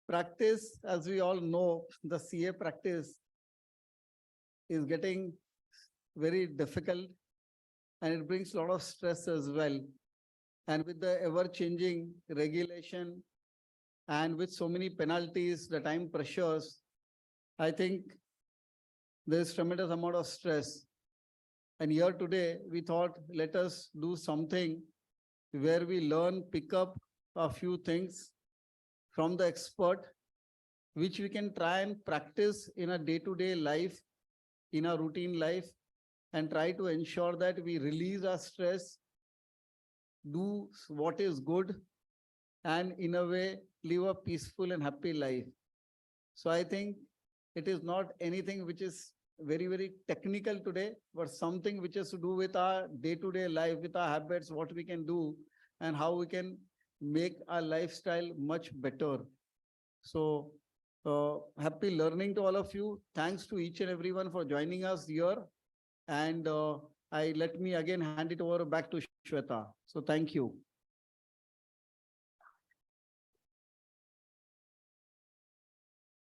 practice, as we all know, the CA practice is getting very difficult and it brings a lot of stress as well. And with the ever-changing regulation and with so many penalties, the time pressures, I think there's tremendous amount of stress. And here today, we thought, let us do something where we learn, pick up a few things from the expert, which we can try and practice in a day-to-day life, in our routine life, and try to ensure that we release our stress, do what is good, and in a way, live a peaceful and happy life. So I think it is not anything which is very, very technical today, but something which has to do with our day-to-day life, with our habits, what we can do, and how we can make our lifestyle much better. So happy learning to all of you. Thanks to each and everyone for joining us here. And let me again hand it over back to Shweta. So thank you.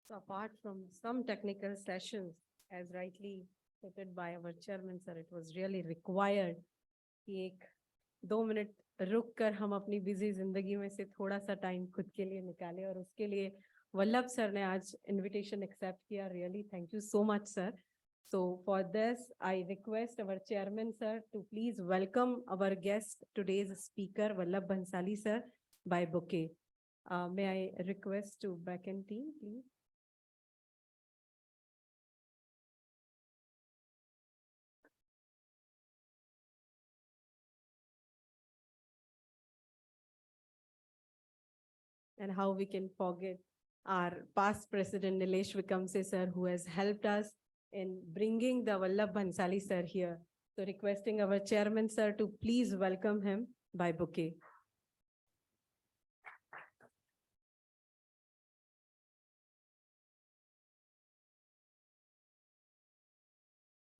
So apart from some technical sessions, as rightly stated by our chairman, sir, it was really required कि एक 2 minute रुक कर हम अपनी busy जिंदगी में से थोड़ा सा टाइम खुद के लिए निकालें, और उसके लिए वल्लभ सर ने आज इनविटेशन एक्सेप्ट किया. Really thank you so much sir. So for this, I request our chairman sir to please welcome our guest, today's speaker, Vallabh Bhansali sir, by bouquet. May I request to back end team, please? And how we can forget our past president, Nilesh Vikamse sir, who has helped us in bringing the Vallabh Bhansali sir here. So requesting our chairman sir to please welcome him by bouquet.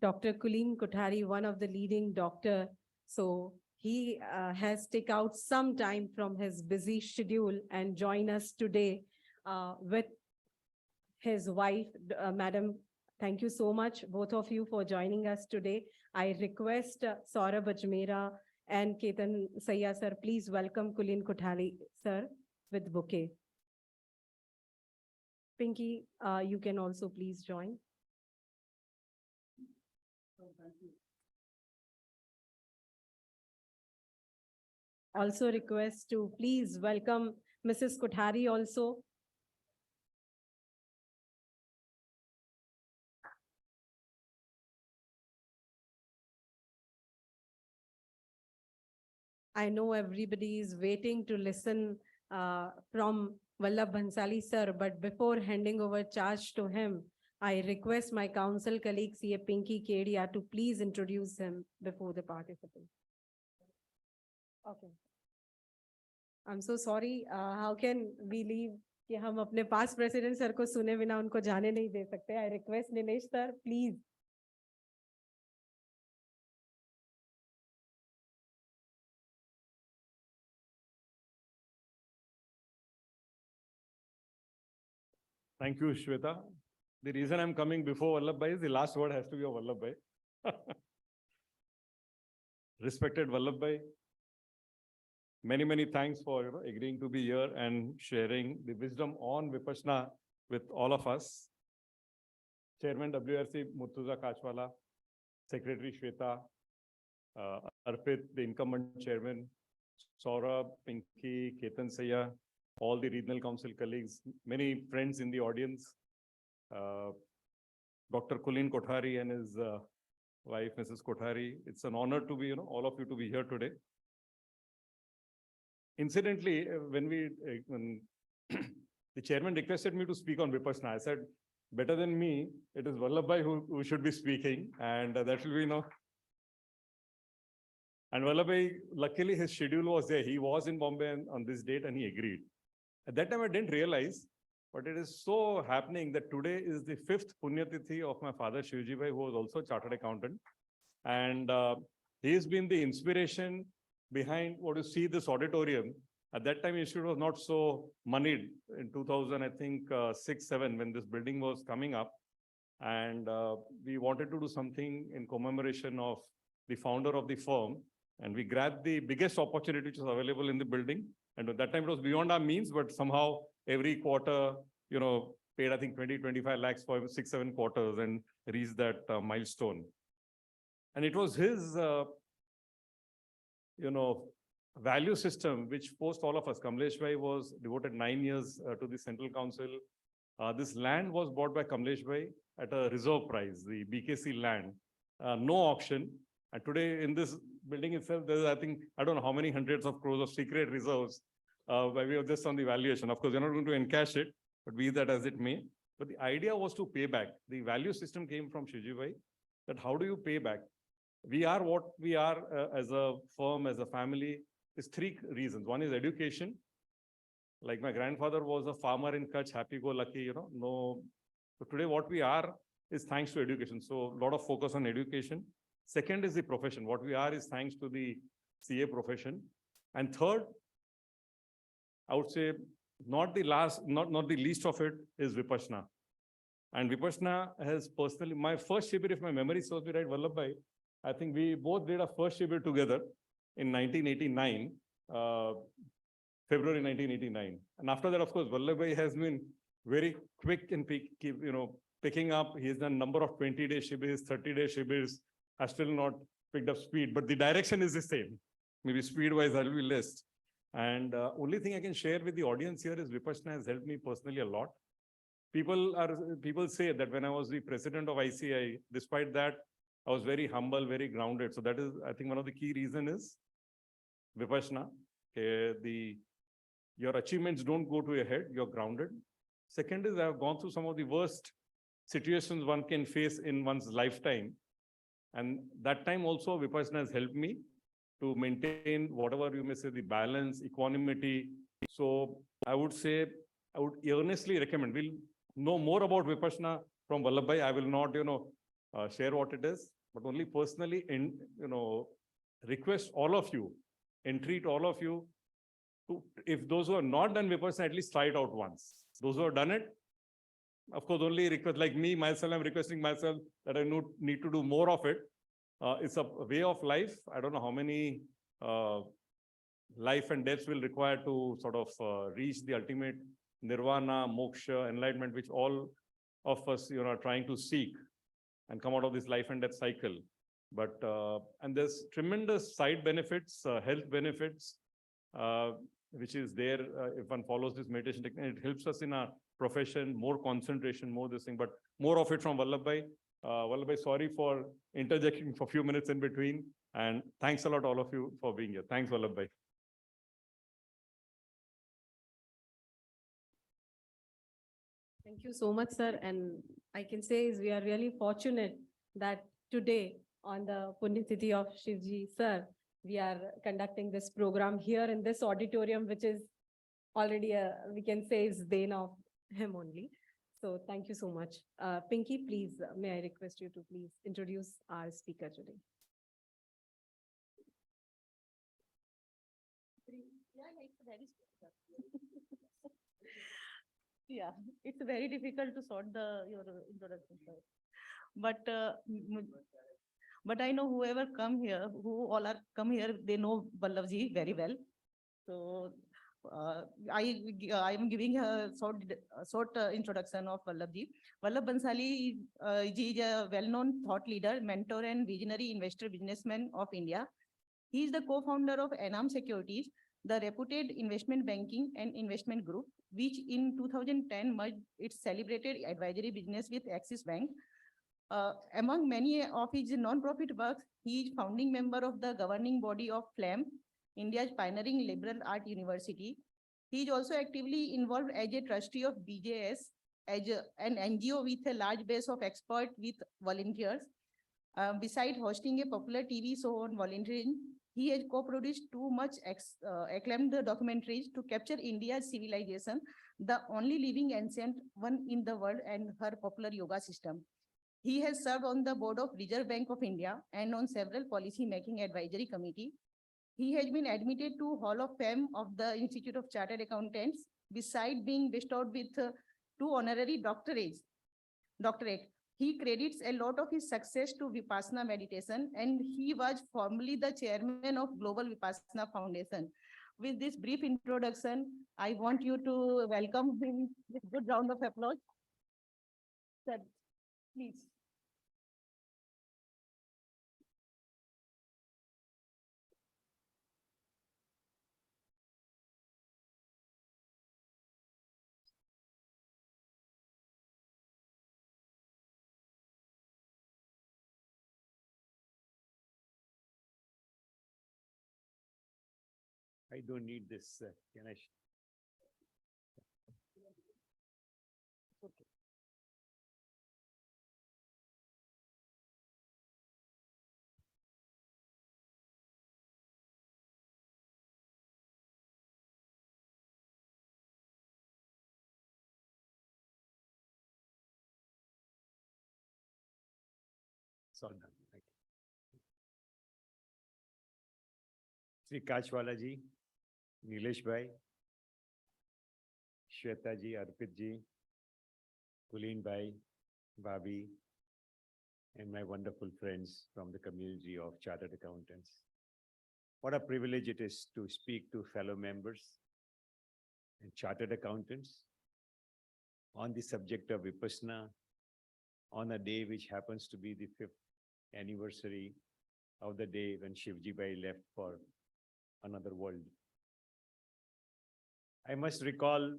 Dr. Kulin Kothari, one of the leading doctor. So he has take out some time from his busy schedule and join us today with his wife, Madam. Thank you so much, both of you, for joining us today. I request Saurabh Ajmera and Ketan Sayya sir, please welcome Kulin Kothari sir with bouquet. Pinky, you can also please join. Also request to please welcome Mrs. Kothari also. I know everybody is waiting to listen from Vallabh Bhansali sir, but before handing over charge to him, I request my council colleague, CA Pinky Kedia, to please introduce him before the participants. Okay. I'm so sorry. How can we leave कि हम अपने past president sir को सुने बिना उनको जाने नहीं दे सकते. I request Nilesh sir, please. Thank you, Shweta. The reason I'm coming before Vallabh Bhai is the last word has to be of Vallabh Bhai. Respected Vallabh Bhai, many thanks for agreeing to be here and sharing the wisdom on Vipassana with all of us. Chairman WRC Murtuza Kachwala, Secretary Shweta, Arpit, the incumbent chairman, Saurabh, Pinky, Ketan Sayya, all the regional council colleagues, many friends in the audience, Dr. Kulin Kothari and his wife, Mrs. Kothari. It's an honor to be, all of you to be here today. Incidentally, when the chairman requested me to speak on Vipassana, I said, better than me, it is Vallabh Bhai who should be speaking, and that will be, And Vallabh Bhai, luckily his schedule was there. He was in Bombay on this date and he agreed. At that time, I didn't realize, but it is so happening that today is the 5th Punyatithi of my father, Shivji Bhai, who was also a chartered accountant. And he has been the inspiration behind what you see this auditorium. At that time, institute was not so moneyed. In 2000, I think 6, 7, when this building was coming up, and we wanted to do something in commemoration of the founder of the firm, and we grabbed the biggest opportunity which was available in the building. And at that time, it was beyond our means, but somehow every quarter, paid, I think 20-25 lakhs for 6-7 quarters and reached that milestone. And it was his, value system which forced all of us. Kamlesh Bhai was devoted 9 years to the Central Council. This land was bought by Kamlesh Bhai at a reserve price, the BKC land, no auction. And today in this building itself, there's, I think, I don't know how many hundreds of crores of secret reserves by way of just on the valuation. Of course, you're not going to encash it, but be that as it may. But the idea was to pay back. The value system came from Shiji Bhai, that how do you pay back? We are what we are as a firm, as a family, is 3 reasons. One is education. Like my grandfather was a farmer in Kutch, happy-go-lucky, no. So today what we are is thanks to education. So a lot of focus on education. Second is the profession. What we are is thanks to the CA profession. And third, I would say not the least of it is Vipassana. And Vipassana has personally, my first Shibir, if my memory serves me right, Vallabh Bhai, I think we both did our first Shibir together in 1989, February 1989. And after that, of course, Vallabh Bhai has been very quick in picking up. He has done a number of 20-day Shibirs, 30-day Shibirs, has still not picked up speed, but the direction is the same. Maybe speed-wise, I'll be less. And only thing I can share with the audience here is Vipassana has helped me personally a lot. People say that when I was the president of ICI, despite that, I was very humble, very grounded. So that is, I think, one of the key reasons is Vipassana. Your achievements don't go to your head, you're grounded. Second is, I've gone through some of the worst situations one can face in one's lifetime. And that time also, Vipassana has helped me to maintain whatever you may say, the balance, equanimity. So I would say, I would earnestly recommend. We'll know more about Vipassana from Vallabh Bhai. I will not, share what it is, but only personally, request all of you, entreat all of you to, if those who have not done Vipassana, at least try it out once. Those who have done it, of course, only request, like me, myself, I'm requesting myself that I need to do more of it. It's a way of life. I don't know how many life and deaths will require to sort of reach the ultimate nirvana, moksha, enlightenment, which all of us, are trying to seek and come out of this life and death cycle. But, and there's tremendous side benefits, health benefits, which is there if one follows this meditation technique. It helps us in our profession, more concentration, more this thing, but more of it from Vallabh Bhai. Vallabh Bhai, sorry for interjecting for a few minutes in between. And thanks a lot, all of you, for being here. Thanks, Vallabh Bhai. Thank you so much, sir. And I can say is we are really fortunate that today on the Punyatithi of Shivji, sir, we are conducting this program here in this auditorium, which is already, we can say is Dane of him only. So thank you so much. Pinky, please, may I request you to please introduce our speaker today. Yeah, it's very difficult to sort your introduction, sir. But I know whoever come here, who all are come here, they know Vallabh ji very well. So I am giving a short introduction of Vallabh ji. Vallabh Bhansali ji is a well-known thought leader, mentor, and visionary investor businessman of India. He is the co-founder of ENAM Securities, the reputed investment banking and investment group, which in 2010 merged its celebrated advisory business with Axis Bank. Among many of his non-profit works, he is founding member of the governing body of FLAM, India's pioneering liberal art university. He is also actively involved as a trustee of BJS, as an NGO with a large base of experts with volunteers. Besides hosting a popular TV show on volunteering, he has co-produced two much acclaimed documentaries to capture India's civilization, the only living ancient one in the world, and her popular yoga system. He has served on the board of Reserve Bank of India and on several policy-making advisory committees. He has been admitted to Hall of Fame of the Institute of Chartered Accountants, beside being bestowed with two honorary doctorate. He credits a lot of his success to Vipassana meditation, and he was formerly the chairman of Global Vipassana Foundation. With this brief introduction, I want you to welcome him with a good round of applause. Sir, please. I don't need this. Can I? It's all done. Thank you. Sri Kachwala ji, Nilesh bhai, Shweta ji, Arpit ji, Kulin bhai, Bhabi, and my wonderful friends from the community of chartered accountants. What a privilege it is to speak to fellow members and chartered accountants on the subject of Vipassana on a day which happens to be the 5th anniversary of the day when Shivji Bhai left for another world. I must recall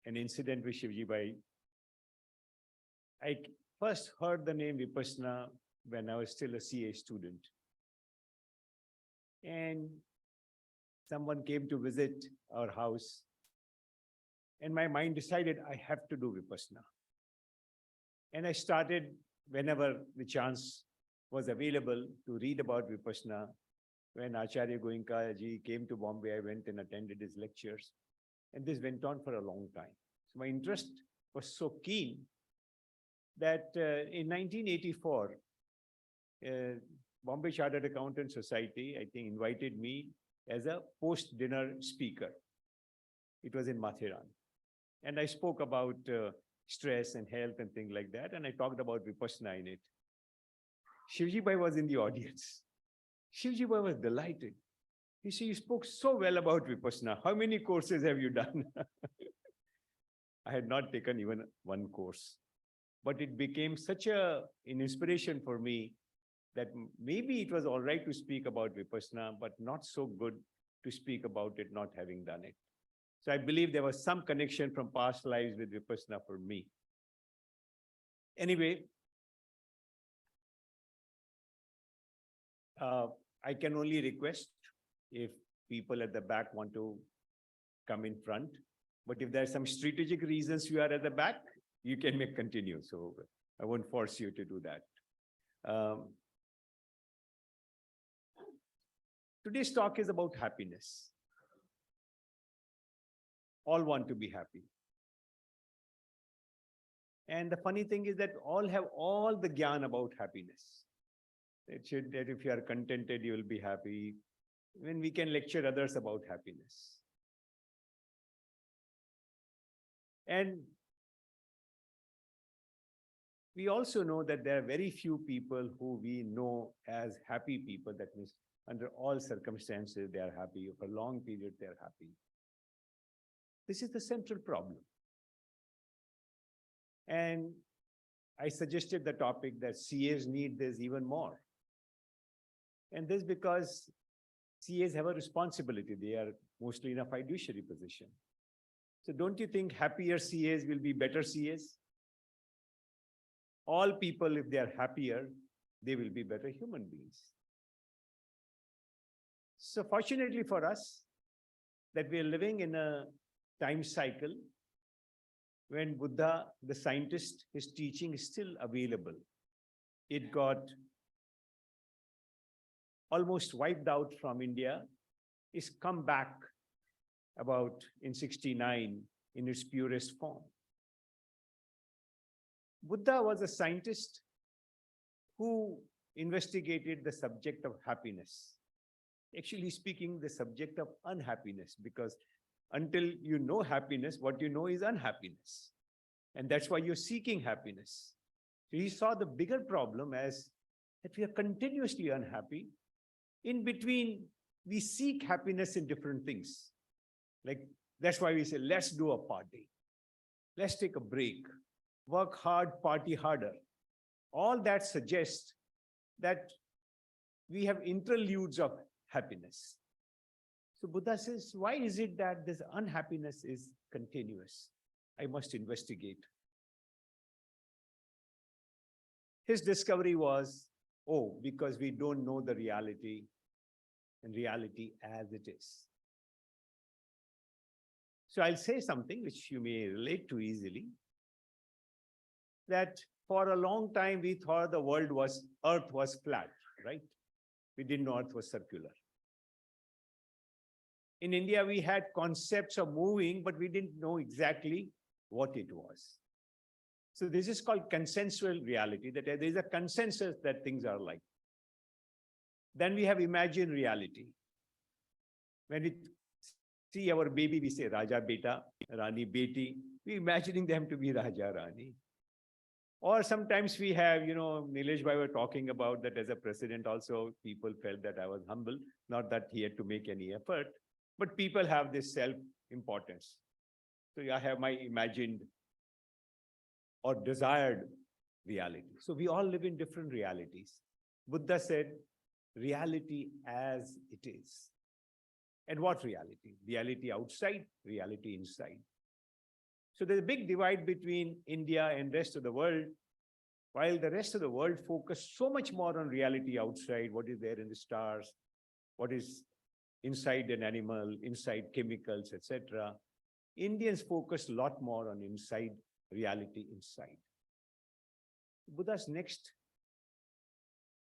an incident with Shivji Bhai. I first heard the name Vipassana when I was still a CA student. And someone came to visit our house, and my mind decided I have to do Vipassana. And I started, whenever the chance was available, to read about Vipassana. When Acharya Goenka ji came to Bombay, I went and attended his lectures. And this went on for a long time. So my interest was so keen that in 1984, Bombay Chartered Accountant Society, I think, invited me as a post-dinner speaker. It was in Mathiran. And I spoke about stress and health and things like that. And I talked about Vipassana in it. Shivji Bhai was in the audience. Shivji Bhai was delighted. He said, "You spoke so well about Vipassana. How many courses have you done?" I had not taken even one course. But it became such an inspiration for me that maybe it was all right to speak about Vipassana, but not so good to speak about it not having done it. So I believe there was some connection from past lives with Vipassana for me. Anyway, I can only request if people at the back want to come in front. But if there are some strategic reasons you are at the back, you can make continue. So I won't force you to do that. Today's talk is about happiness. All want to be happy. And the funny thing is that all have all the gyan about happiness. That if you are contented, you will be happy. When we can lecture others about happiness. And we also know that there are very few people who we know as happy people. That means under all circumstances, they are happy. For a long period, they are happy. This is the central problem. And I suggested the topic that CAs need this even more. And this because CAs have a responsibility. They are mostly in a fiduciary position. So don't you think happier CAs will be better CAs? All people, if they are happier, they will be better human beings. So fortunately for us, that we are living in a time cycle when Buddha, the scientist, his teaching is still available. It got almost wiped out from India, is come back about in 69 in its purest form. Buddha was a scientist who investigated the subject of happiness. actually speaking, the subject of unhappiness, because until you know happiness, what you know is unhappiness. And that's why you're seeking happiness. So he saw the bigger problem as that we are continuously unhappy. In between, we seek happiness in different things. Like, that's why we say, let's do a party. Let's take a break. Work hard, party harder. All that suggests that we have interludes of happiness. So Buddha says, why is it that this unhappiness is continuous? I must investigate. His discovery was, oh, because we don't know the reality and reality as it is. So I'll say something which you may relate to easily, that for a long time we thought the earth was flat, right? We didn't know earth was circular. In India, we had concepts of moving, but we didn't know exactly what it was. So this is called consensual reality, that there is a consensus that things are like. Then we have imagined reality. When we see our baby, we say Raja Beta, Rani Beti. We're imagining them to be Raja Rani. Or sometimes we have, Nilesh Bhai were talking about that as a president also, people felt that I was humble, not that he had to make any effort, but people have this self-importance. So I have my imagined or desired reality. So we all live in different realities. Buddha said, reality as it is. And what reality? Reality outside, reality inside. So there's a big divide between India and rest of the world. While the rest of the world focus so much more on reality outside, what is there in the stars, what is inside an animal, inside chemicals, etc. Indians focus a lot more on inside reality inside. Buddha's next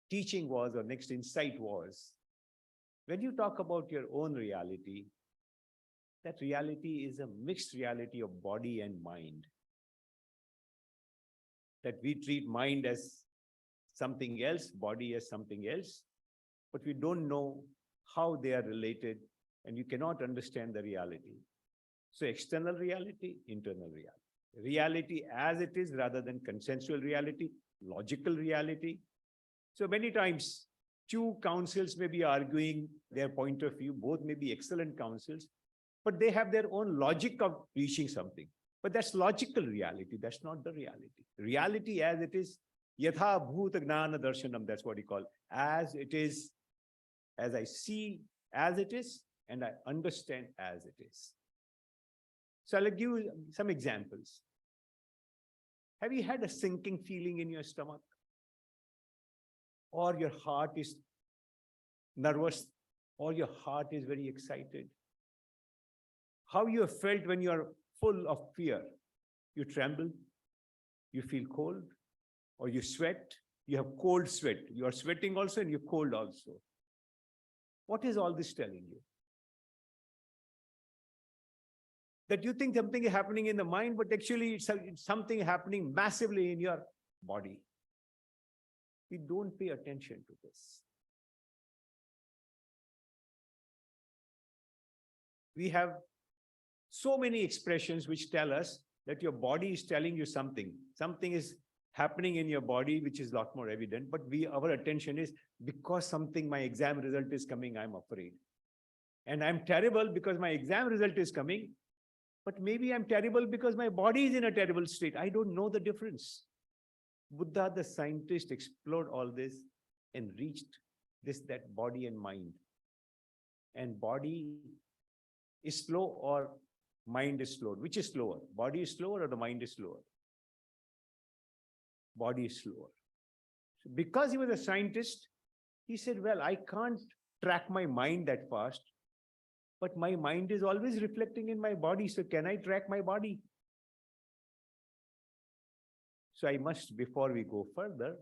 teaching was, or next insight was, when you talk about your own reality, that reality is a mixed reality of body and mind. That we treat mind as something else, body as something else, but we don't know how they are related, and you cannot understand the reality. So external reality, internal reality. Reality as it is rather than consensual reality, logical reality. So many times, two councils may be arguing their point of view, both may be excellent councils, but they have their own logic of reaching something. But that's logical reality, that's not the reality. Reality as it is, yatha bhuta gnana darshanam, that's what he called. As it is, as I see as it is, and I understand as it is. So I'll give you some examples. Have you had a sinking feeling in your stomach? Or your heart is nervous, or your heart is very excited? How you have felt when you are full of fear? You tremble, you feel cold, or you sweat, you have cold sweat. You are sweating also and you're cold also. What is all this telling you? That you think something is happening in the mind, but actually it's something happening massively in your body. We don't pay attention to this. We have so many expressions which tell us that your body is telling you something. Something is happening in your body, which is a lot more evident, but our attention is, because my exam result is coming, I'm afraid. And I'm terrible because my exam result is coming, but maybe I'm terrible because my body is in a terrible state. I don't know the difference. Buddha, the scientist, explored all this and reached that body and mind. And body is slow or mind is slow. Which is slower? Body is slower or the mind is slower? Body is slower. So because he was a scientist, he said, well, I can't track my mind that fast, but my mind is always reflecting in my body. So can I track my body? So I must, before we go further,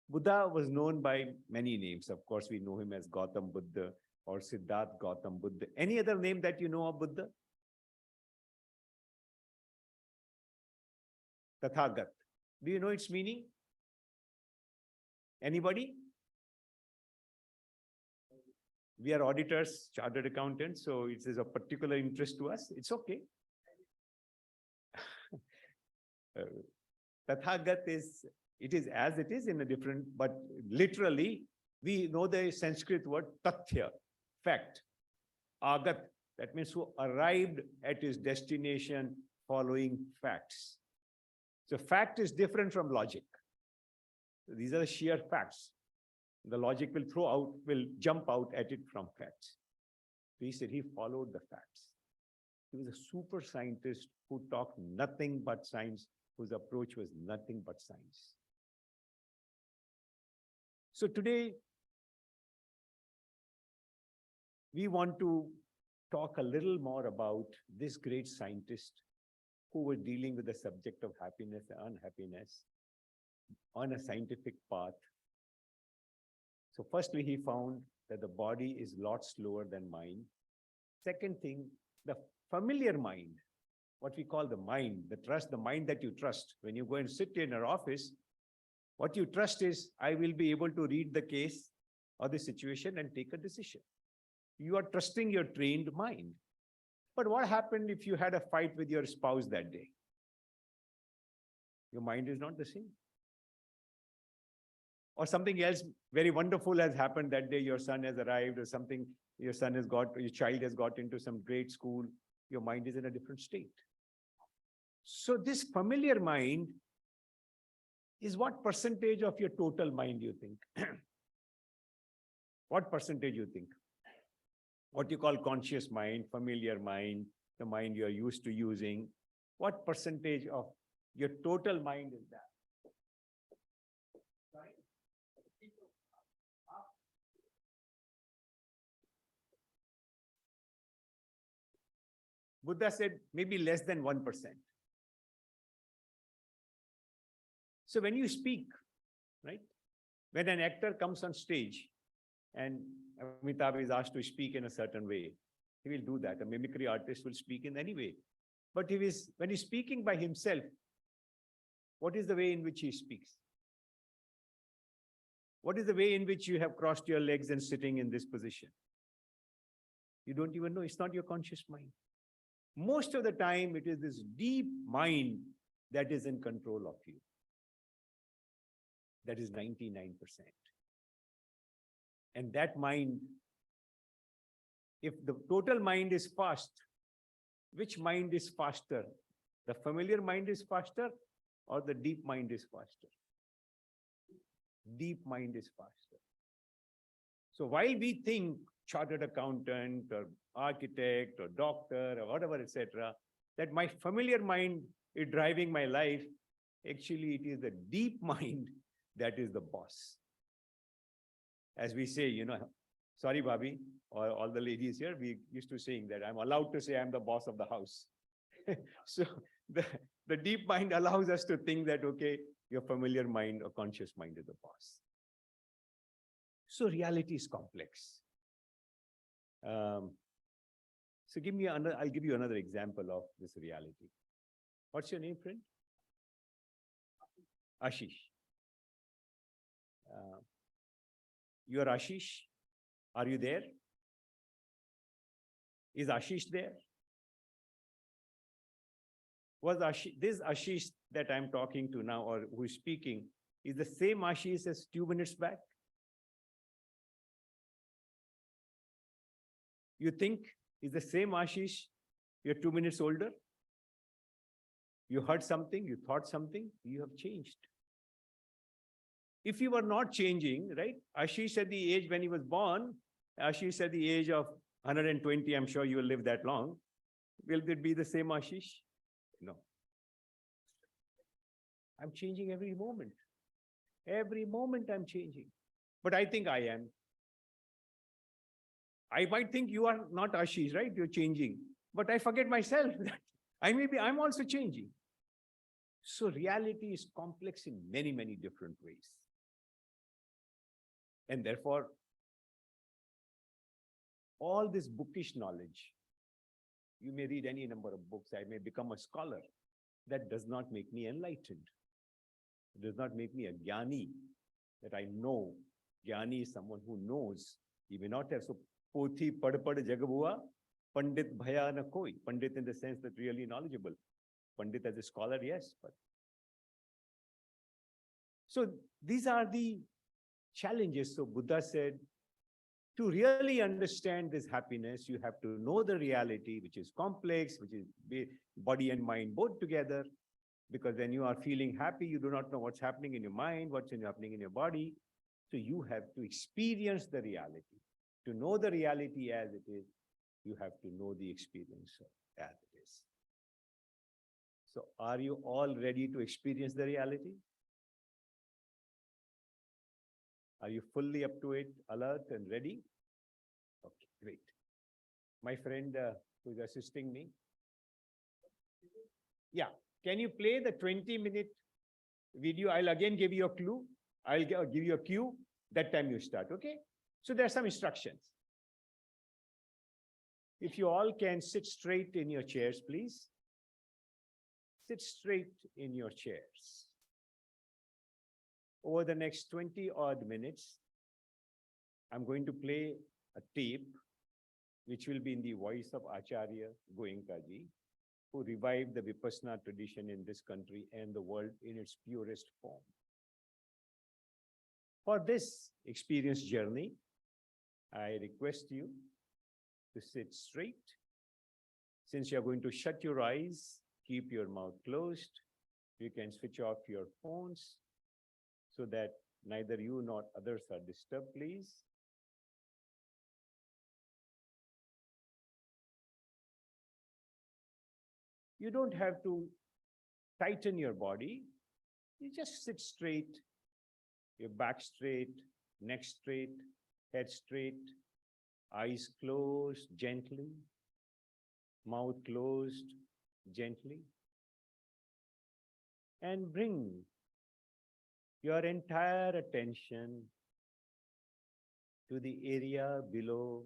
Buddha was known by many names. Of course, we know him as Gautam Buddha or Siddhartha Gautam Buddha. Any other name that you know of Buddha? Tathagat. Do you know its meaning? Anybody? We are auditors, chartered accountants, so it is of particular interest to us. It's okay. Tathagat it is as it is in a different, but literally, we know the Sanskrit word tathya, fact. Agat, that means who arrived at his destination following facts. So fact is different from logic. These are the sheer facts. The logic will jump out at it from facts. He said he followed the facts. He was a super scientist who talked nothing but science, whose approach was nothing but science. So today, we want to talk a little more about this great scientist who was dealing with the subject of happiness and unhappiness on a scientific path. So firstly, he found that the body is a lot slower than mind. Second thing, the familiar mind, what we call the mind, the mind that you trust. When you go and sit in our office, what you trust is, I will be able to read the case or the situation and take a decision. You are trusting your trained mind. But what happened if you had a fight with your spouse that day? Your mind is not the same. Or something else very wonderful has happened that day, your son has arrived or something, your child has got into some great school, your mind is in a different state. So this familiar mind is what percentage of your total mind you think? What percentage you think? What you call conscious mind, familiar mind, the mind you are used to using, what percentage of your total mind is that? Buddha said maybe less than 1%. So when you speak, right? When an actor comes on stage and Amitabh is asked to speak in a certain way, he will do that. A mimicry artist will speak in any way. But when he's speaking by himself, what is the way in which he speaks? What is the way in which you have crossed your legs and sitting in this position? You don't even know. It's not your conscious mind. Most of the time, it is this deep mind that is in control of you. That is 99%. And that mind, if the total mind is fast, which mind is faster? The familiar mind is faster or the deep mind is faster? Deep mind is faster. So while we think chartered accountant or architect or doctor or whatever, etc., that my familiar mind is driving my life, actually it is the deep mind that is the boss. As we say, sorry, Bhabhi, or all the ladies here, we used to saying that I'm allowed to say I'm the boss of the house. So the deep mind allows us to think that, okay, your familiar mind or conscious mind is the boss. So reality is complex. So I'll give you another example of this reality. What's your name, friend? Ashish. You are Ashish. Are you there? Is Ashish there? This Ashish that I'm talking to now, or who is speaking, is the same Ashish as 2 minutes back? You think is the same Ashish, you're 2 minutes older? You heard something, you thought something, you have changed. If you were not changing, right? Ashish at the age when he was born, Ashish at the age of 120, I'm sure you will live that long. Will it be the same Ashish? No. I'm changing every moment. Every moment I'm changing. But I think I am. I might think you are not Ashish, right? You're changing. But I forget myself that I'm also changing. So reality is complex in many, many different ways. And therefore, all this bookish knowledge, you may read any number of books, I may become a scholar. That does not make me enlightened. It does not make me a jnani, that I know. Jnani is someone who knows. He may not have. So Pothi pad pad jagabua, Pandit bhaya na koi. Pandit in the sense that really knowledgeable. Pandit as a scholar, yes, but. So these are the challenges. So Buddha said, to really understand this happiness, you have to know the reality, which is complex, which is body and mind both together. Because when you are feeling happy, you do not know what's happening in your mind, what's happening in your body. So you have to experience the reality. To know the reality as it is, you have to know the experience as it is. So are you all ready to experience the reality? Are you fully up to it, alert and ready? Okay, great. My friend who is assisting me. Yeah, can you play the 20-minute video? I'll again give you a clue. I'll give you a cue. That time you start, okay? So there are some instructions. If you all can sit straight in your chairs, please. Sit straight in your chairs. Over the next 20 odd minutes, I'm going to play a tape, which will be in the voice of Acharya Goenka ji, who revived the Vipassana tradition in this country and the world in its purest form. For this experience journey, I request you to sit straight. Since you're going to shut your eyes, keep your mouth closed. You can switch off your phones so that neither you nor others are disturbed, please. You don't have to tighten your body. You just sit straight, your back straight, neck straight, head straight, eyes closed gently, mouth closed gently. And bring your entire attention to the area below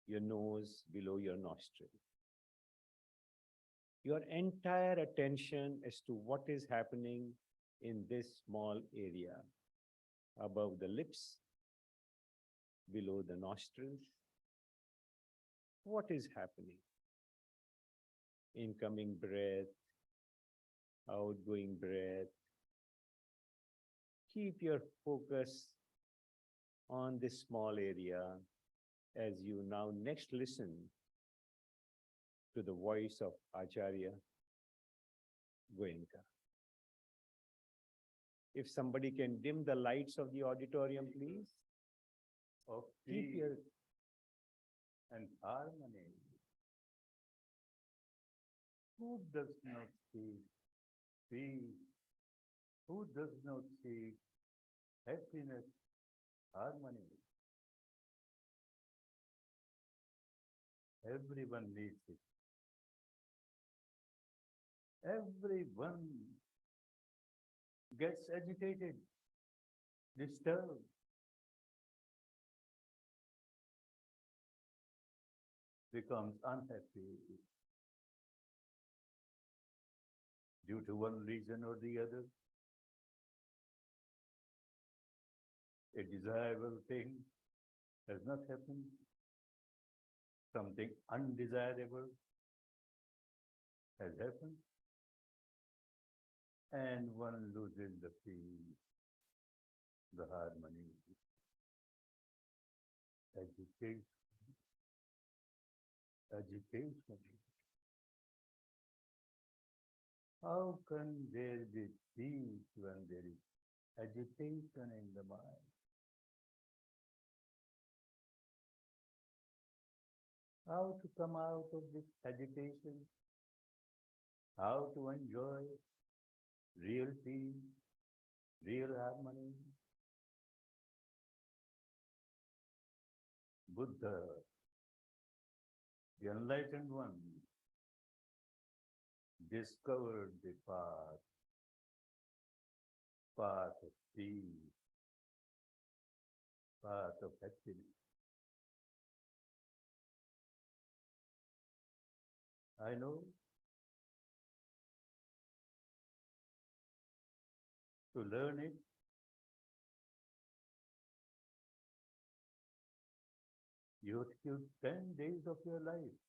your nose, below your nostril. Your entire attention as to what is happening in this small area above the lips, below the nostrils. What is happening? Incoming breath, outgoing breath. Keep your focus on this small area as you now next listen to the voice of Acharya Goenka. If somebody can dim the lights of the auditorium, please. Of Keep peace your and harmony. Who does not seek peace? Who does not seek happiness, harmony? Everyone needs it. Everyone gets agitated, disturbed. Becomes unhappy due to one reason or the other. A desirable thing has not happened. Something undesirable has happened. And one loses the peace, the harmony, agitation. How can there be peace when there is agitation in the mind? How to come out of this agitation? How to enjoy real peace, real harmony? Buddha, the enlightened one, discovered the path of peace, path of happiness. I know to learn it, You have to give 10 days of your life.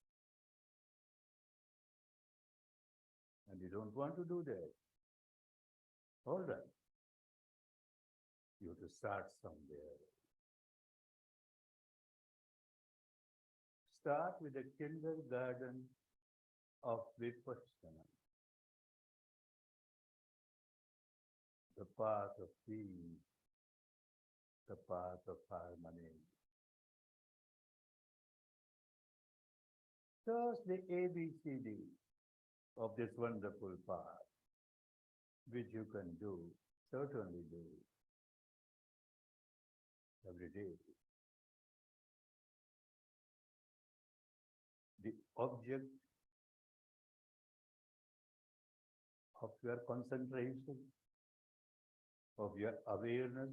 And you don't want to do that. All right. You have to start somewhere. Start with the kindergarten of Vipassana. The path of peace, the path of harmony. Just the ABCD of this wonderful path, which you can do, certainly do, every day. The object of your concentration, of your awareness,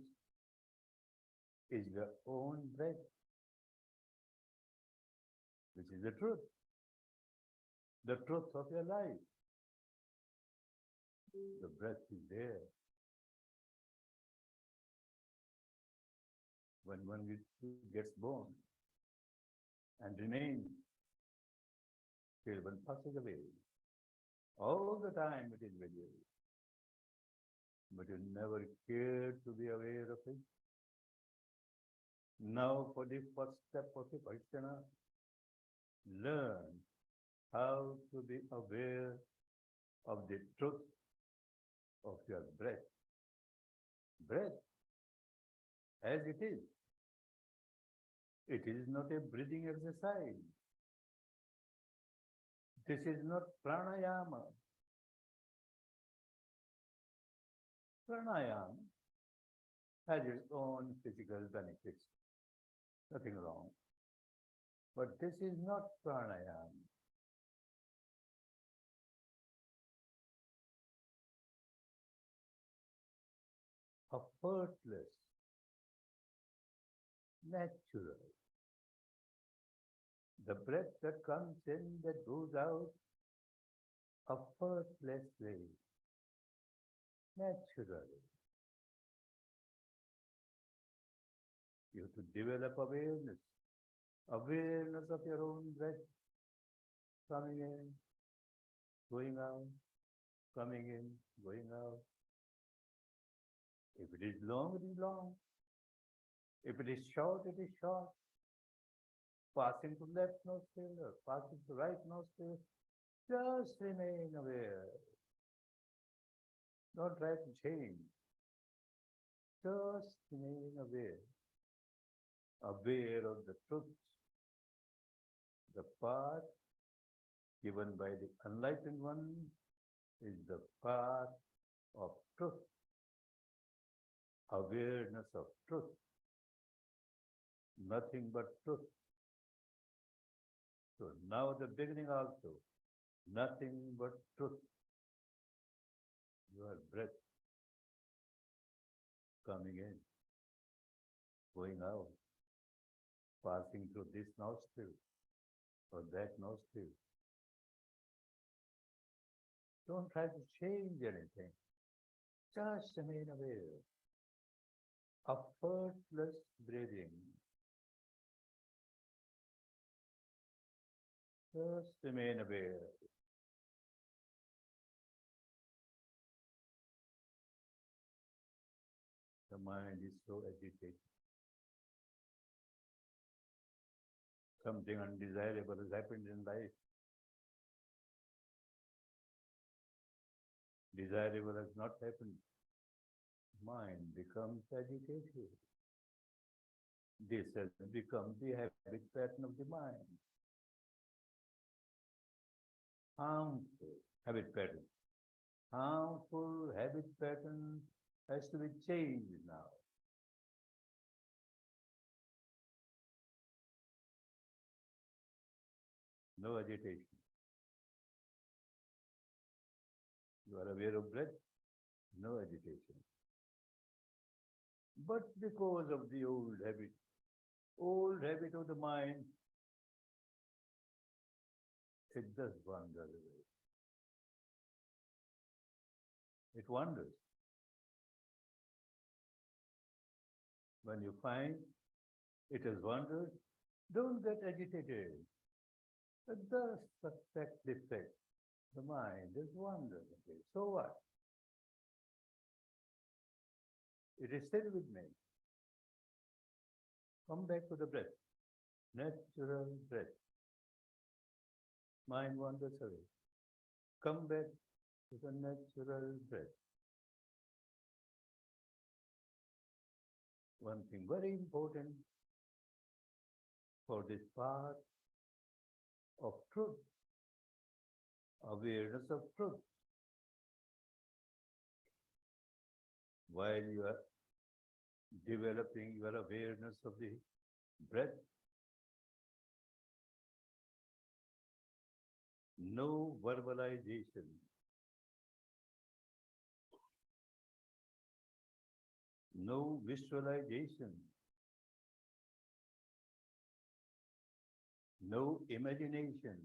is your own breath, which is the truth of your life. The breath is there. When one gets born and remains till one passes away, all the time it is with you. But you never cared to be aware of it. Now for the first step of Vipassana, learn how to be aware of the truth of your breath. Breath, as it is. It is not a breathing exercise. This is not pranayama. Pranayama has its own physical benefits. Nothing wrong. But this is not pranayama. Effortless, natural. The breath that comes in, that goes out, effortlessly, naturally. You have to develop awareness of your own breath, coming in, going out, coming in, going out. If it is long, it is long. If it is short, it is short. Passing to left nostril or passing to right nostril, just remain aware. Don't try to change. Just remain aware. Aware of the truth. The path given by the enlightened one is the path of truth. Awareness of truth. Nothing but truth. So now the beginning also, nothing but truth. Your breath coming in, going out, passing through this nostril or that nostril. Don't try to change anything. Just remain aware. Effortless breathing. Just remain aware. The mind is so agitated. Something undesirable has happened in life. Desirable has not happened. Mind becomes agitated. This has become the habit pattern of the mind. Harmful habit pattern. Harmful habit pattern has to be changed now. No agitation. You are aware of breath, no agitation. But because of the old habit of the mind, it does wander away. It wanders. When you find it has wandered, Don't get agitated. The suspect defect. The mind is wandering. Okay, so what? It is still with me. Come back to the breath. Natural breath. Mind wanders away. Come back to the natural breath. One thing very important for this path of truth, awareness of truth. While you are developing your awareness of the breath, no verbalization. No visualization. No imagination.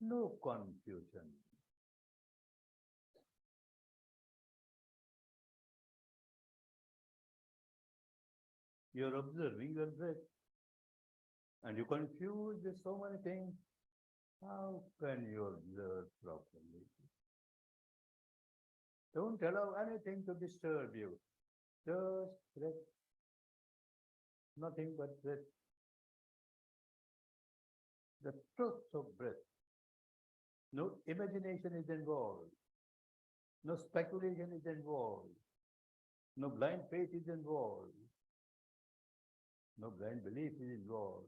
No confusion. You're observing your breath and you confuse with so many things. How can you observe properly? Don't allow anything to disturb you. Just breath. Nothing but breath. The truth of breath. No imagination is involved. No speculation is involved. No blind faith is involved. No blind belief is involved.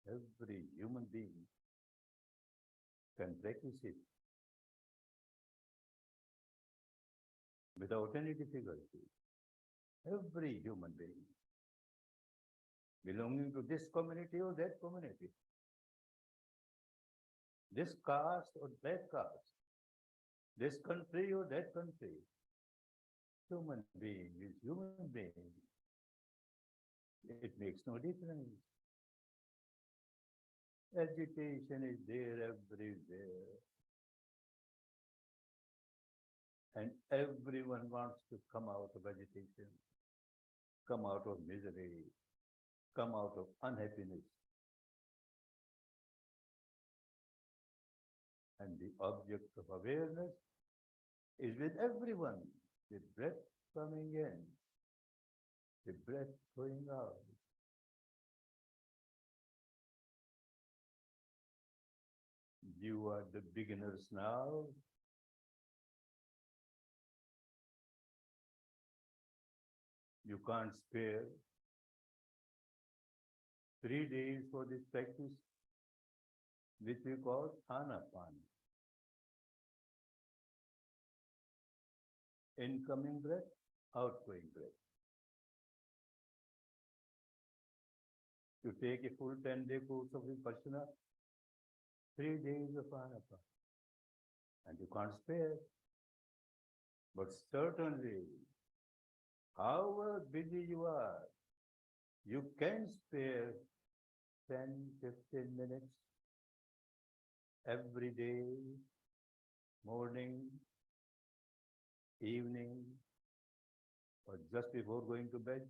Every human being can practice it without any difficulty. Every human being belonging to this community or that community, this caste or that caste, this country or that country. Human being is human being. It makes no difference. Agitation is there everywhere. And everyone wants to come out of agitation, come out of misery, come out of unhappiness. And the object of awareness is with everyone. The breath coming in, the breath going out. You are the beginners now. You can't spare 3 days for this practice, which we call Anapana. Incoming breath, outgoing breath. You take a full 10-day course of Vipassana, 3 days of Anapana, and you can't spare. But certainly, however busy you are, you can spare 10-15 minutes every day, morning, evening, or just before going to bed,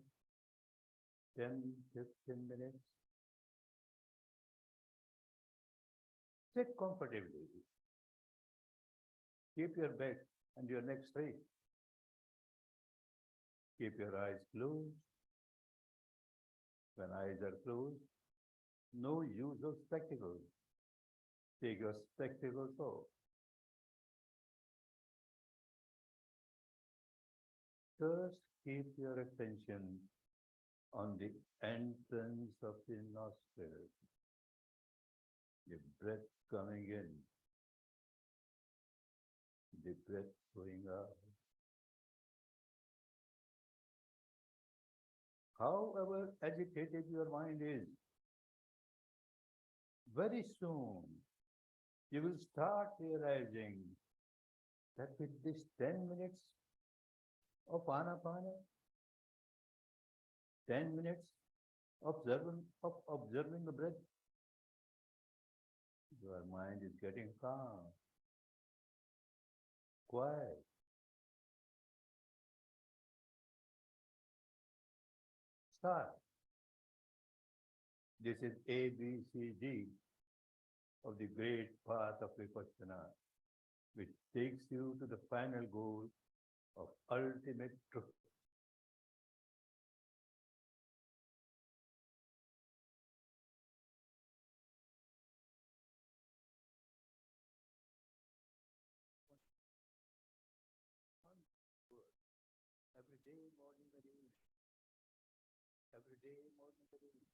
10-15 minutes. Sit comfortably. Keep your back and your neck straight. Keep your eyes closed. When eyes are closed, no use of spectacles. Take your spectacles off. First, keep your attention on the entrance of the nostrils. The breath coming in, the breath going out. However agitated your mind is, very soon you will start realizing that with this 10 minutes of Anapana, 10 minutes of observing the breath, your mind is getting calm, quiet. start. This is A, B, C, D of the great path of Vipassana, which takes you to the final goal of ultimate truth. Every day, morning and evening. Every day, morning and evening.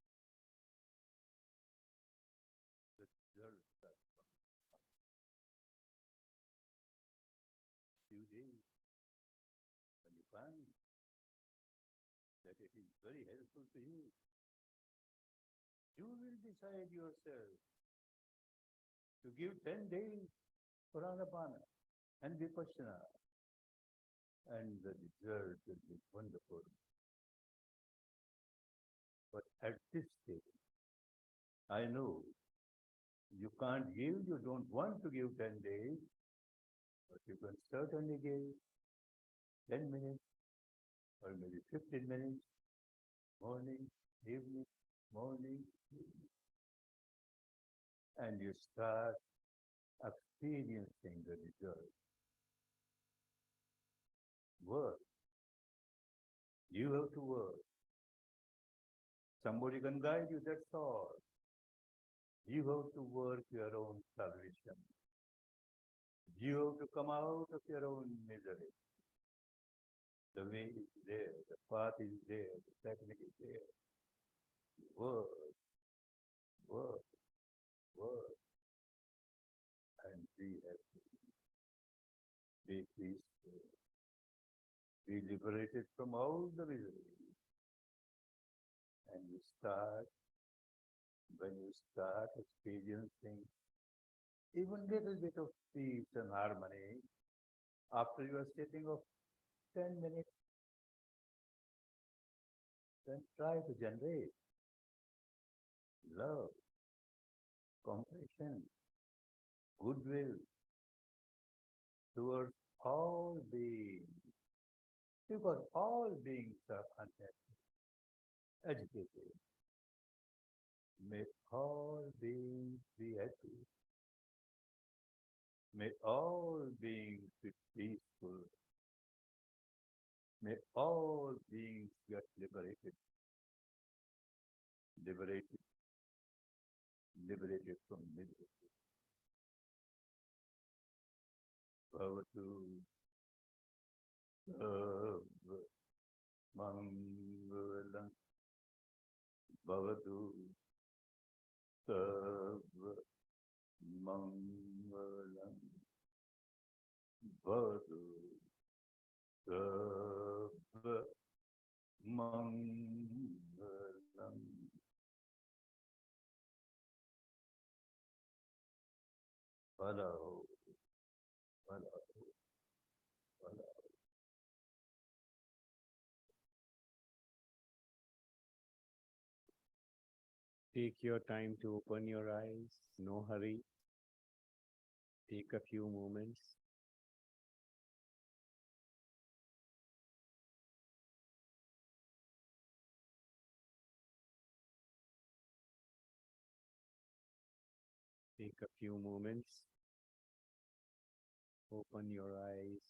The results are few days when you find that it is very helpful to you, you will decide yourself to give 10 days for Anapana and Vipassana, and the result will be wonderful. But at this stage, I know you can't give, you don't want to give 10 days, but you can certainly give 10 minutes or maybe 15 minutes, morning, evening, morning, evening. And you start experiencing the result. Work. You have to work. Somebody can guide you, that's all. You have to work your own salvation. You have to come out of your own misery. The way is there, the path is there, the technique is there. Work, work, work, and be happy. Be peaceful. Be liberated from all the misery. And when you start experiencing even little bit of peace and harmony, after you are sitting of 10 minutes, then try to generate love, compassion, goodwill towards all beings, because all beings are unhappy, agitated. May all beings be happy. May all beings be peaceful. May all beings get liberated. Liberated. Liberated from misery. Bhavatu Sarva Mangalam. Bhavatu Sarva Mangalam. Bhavatu Sarva Mangalam. Vallabh, Vallabh, Vallabh. Take your time to open your eyes, no hurry. Take a few moments. Take a few moments. Open your eyes.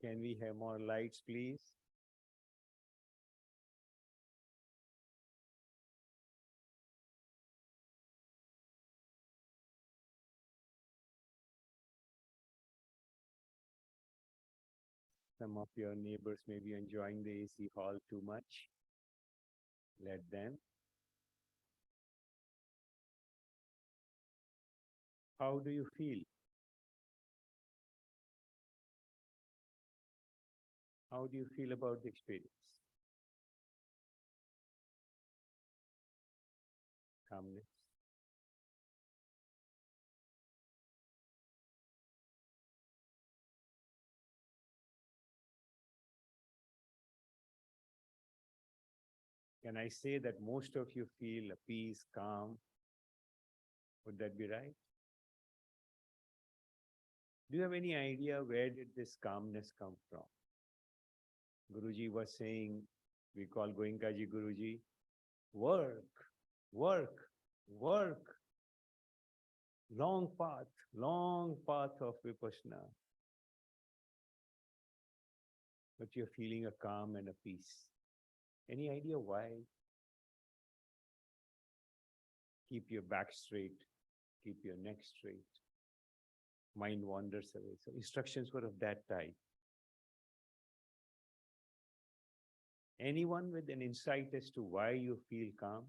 Can we have more lights, please? Some of your neighbors may be enjoying the AC hall too much. Let them. How do you feel? How do you feel about the experience? Calmness. Can I say that most of you feel a peace, calm? Would that be right? Do you have any idea where did this calmness come from? Guruji was saying, we call Goenkaji Guruji, work, work, work. Long path of Vipassana. But you're feeling a calm and a peace. Any idea why? Keep your back straight, keep your neck straight. Mind wanders away. So instructions were of that type. Anyone with an insight as to why you feel calm?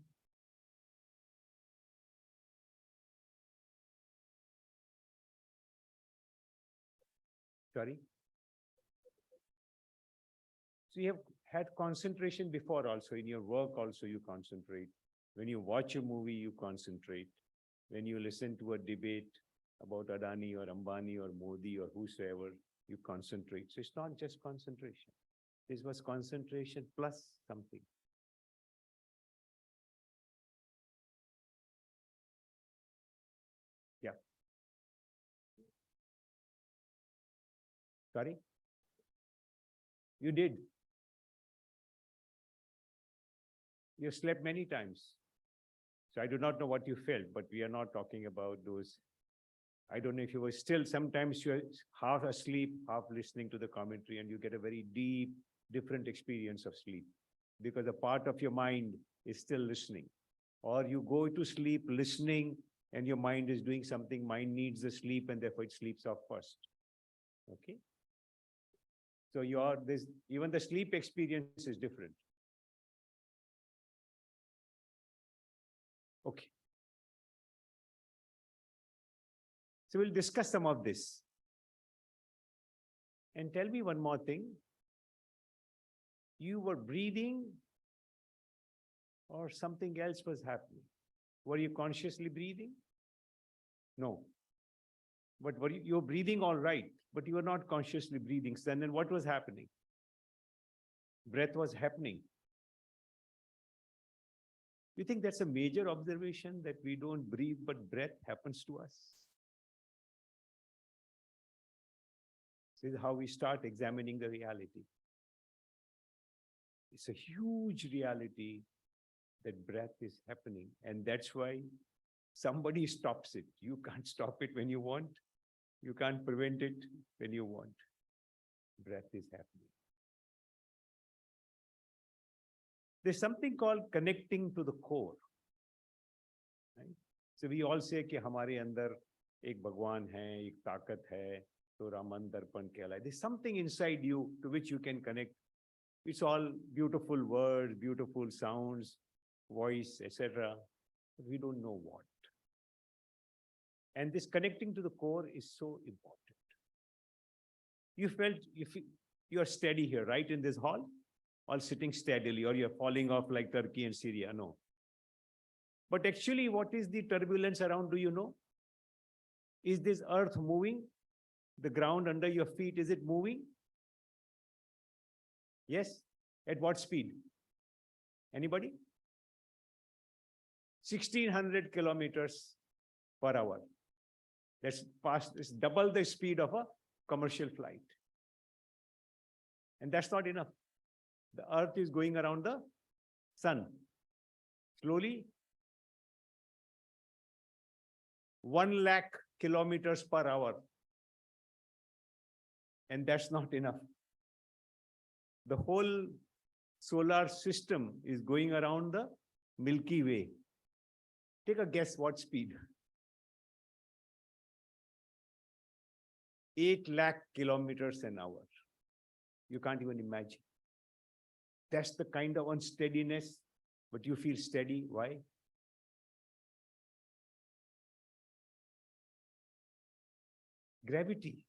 Sorry? So you have had concentration before also. In your work also you concentrate. When you watch a movie, you concentrate. When you listen to a debate about Adani or Ambani or Modi or whosoever, you concentrate. So it's not just concentration. This was concentration plus something. Yeah. Sorry? You did. You slept many times. So I do not know what you felt, but we are not talking about those. I don't know if you were still, sometimes you're half asleep, half listening to the commentary, and you get a very deep, different experience of sleep because a part of your mind is still listening. Or you go to sleep listening and your mind is doing something, mind needs the sleep and therefore it sleeps off first. Okay? So even the sleep experience is different. Okay. So we'll discuss some of this. And tell me one more thing. You were breathing or something else was happening? Were you consciously breathing? No. But you were breathing all right, but you were not consciously breathing. So then what was happening? Breath was happening. You think that's a major observation that we don't breathe, but breath happens to us? This is how we start examining the reality. It's a huge reality that breath is happening. And that's why somebody stops it. You can't stop it when you want. You can't prevent it when you want. Breath is happening. There's something called connecting to the core. Right? So we all say कि हमारे अंदर एक भगवान है, एक ताकत है, तो रामन दर्पण कहलाए. There's something inside you to which you can connect. It's all beautiful words, beautiful sounds, voice, etc. But we don't know what. And this connecting to the core is so important. You felt you are steady here, right, in this hall? All sitting steadily, or you're falling off like Turkey and Syria. No. But actually, what is the turbulence around? Do you know? Is this earth moving? The ground under your feet, is it moving? Yes? At what speed? Anybody? 1600 kilometers per hour. That's fast. It's double the speed of a commercial flight. And that's not enough. The earth is going around the sun. Slowly. 1 lakh kilometers per hour. And that's not enough. The whole solar system is going around the Milky Way. Take a guess what speed? 8 lakh kilometers an hour. You can't even imagine. That's the kind of unsteadiness, but you feel steady. Why? Gravity.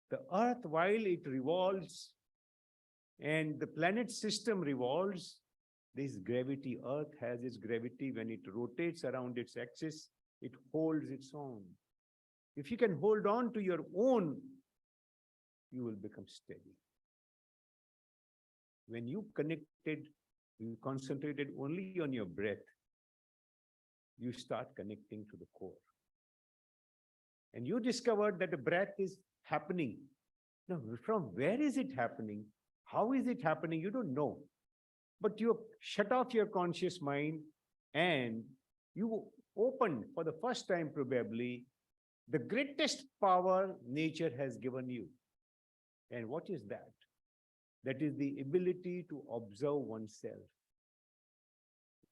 The earth, while it revolves and the planet system revolves, this gravity, earth has its gravity. When it rotates around its axis, it holds its own. If you can hold on to your own, you will become steady. When you concentrated only on your breath, you start connecting to the core. And you discovered that the breath is happening. Now, from where is it happening? How is it happening? You don't know. But you shut off your conscious mind and you open for the first time probably the greatest power nature has given you. And what is that? That is the ability to observe oneself.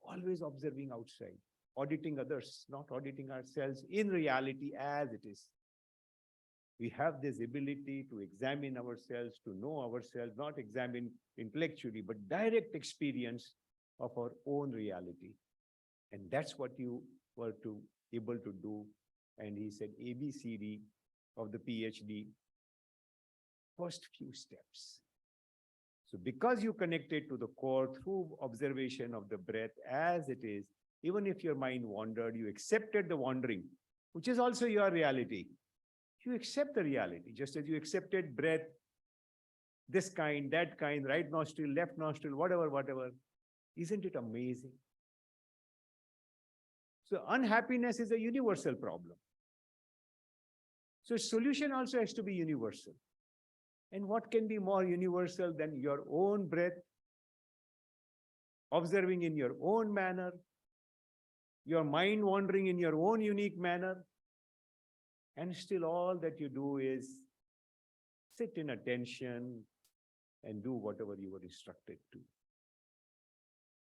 Always observing outside, auditing others, not auditing ourselves in reality as it is. We have this ability to examine ourselves, to know ourselves, not examine intellectually, but direct experience of our own reality. And that's what you were able to do. And he said, ABCD of the PhD, first few steps. So because you connected to the core through observation of the breath as it is, even if your mind wandered, you accepted the wandering, which is also your reality. You accept the reality, just as you accepted breath, this kind, that kind, right nostril, left nostril, whatever. Isn't it amazing? So unhappiness is a universal problem. So solution also has to be universal. And what can be more universal than your own breath, observing in your own manner, your mind wandering in your own unique manner, and still all that you do is sit in attention and do whatever you were instructed to.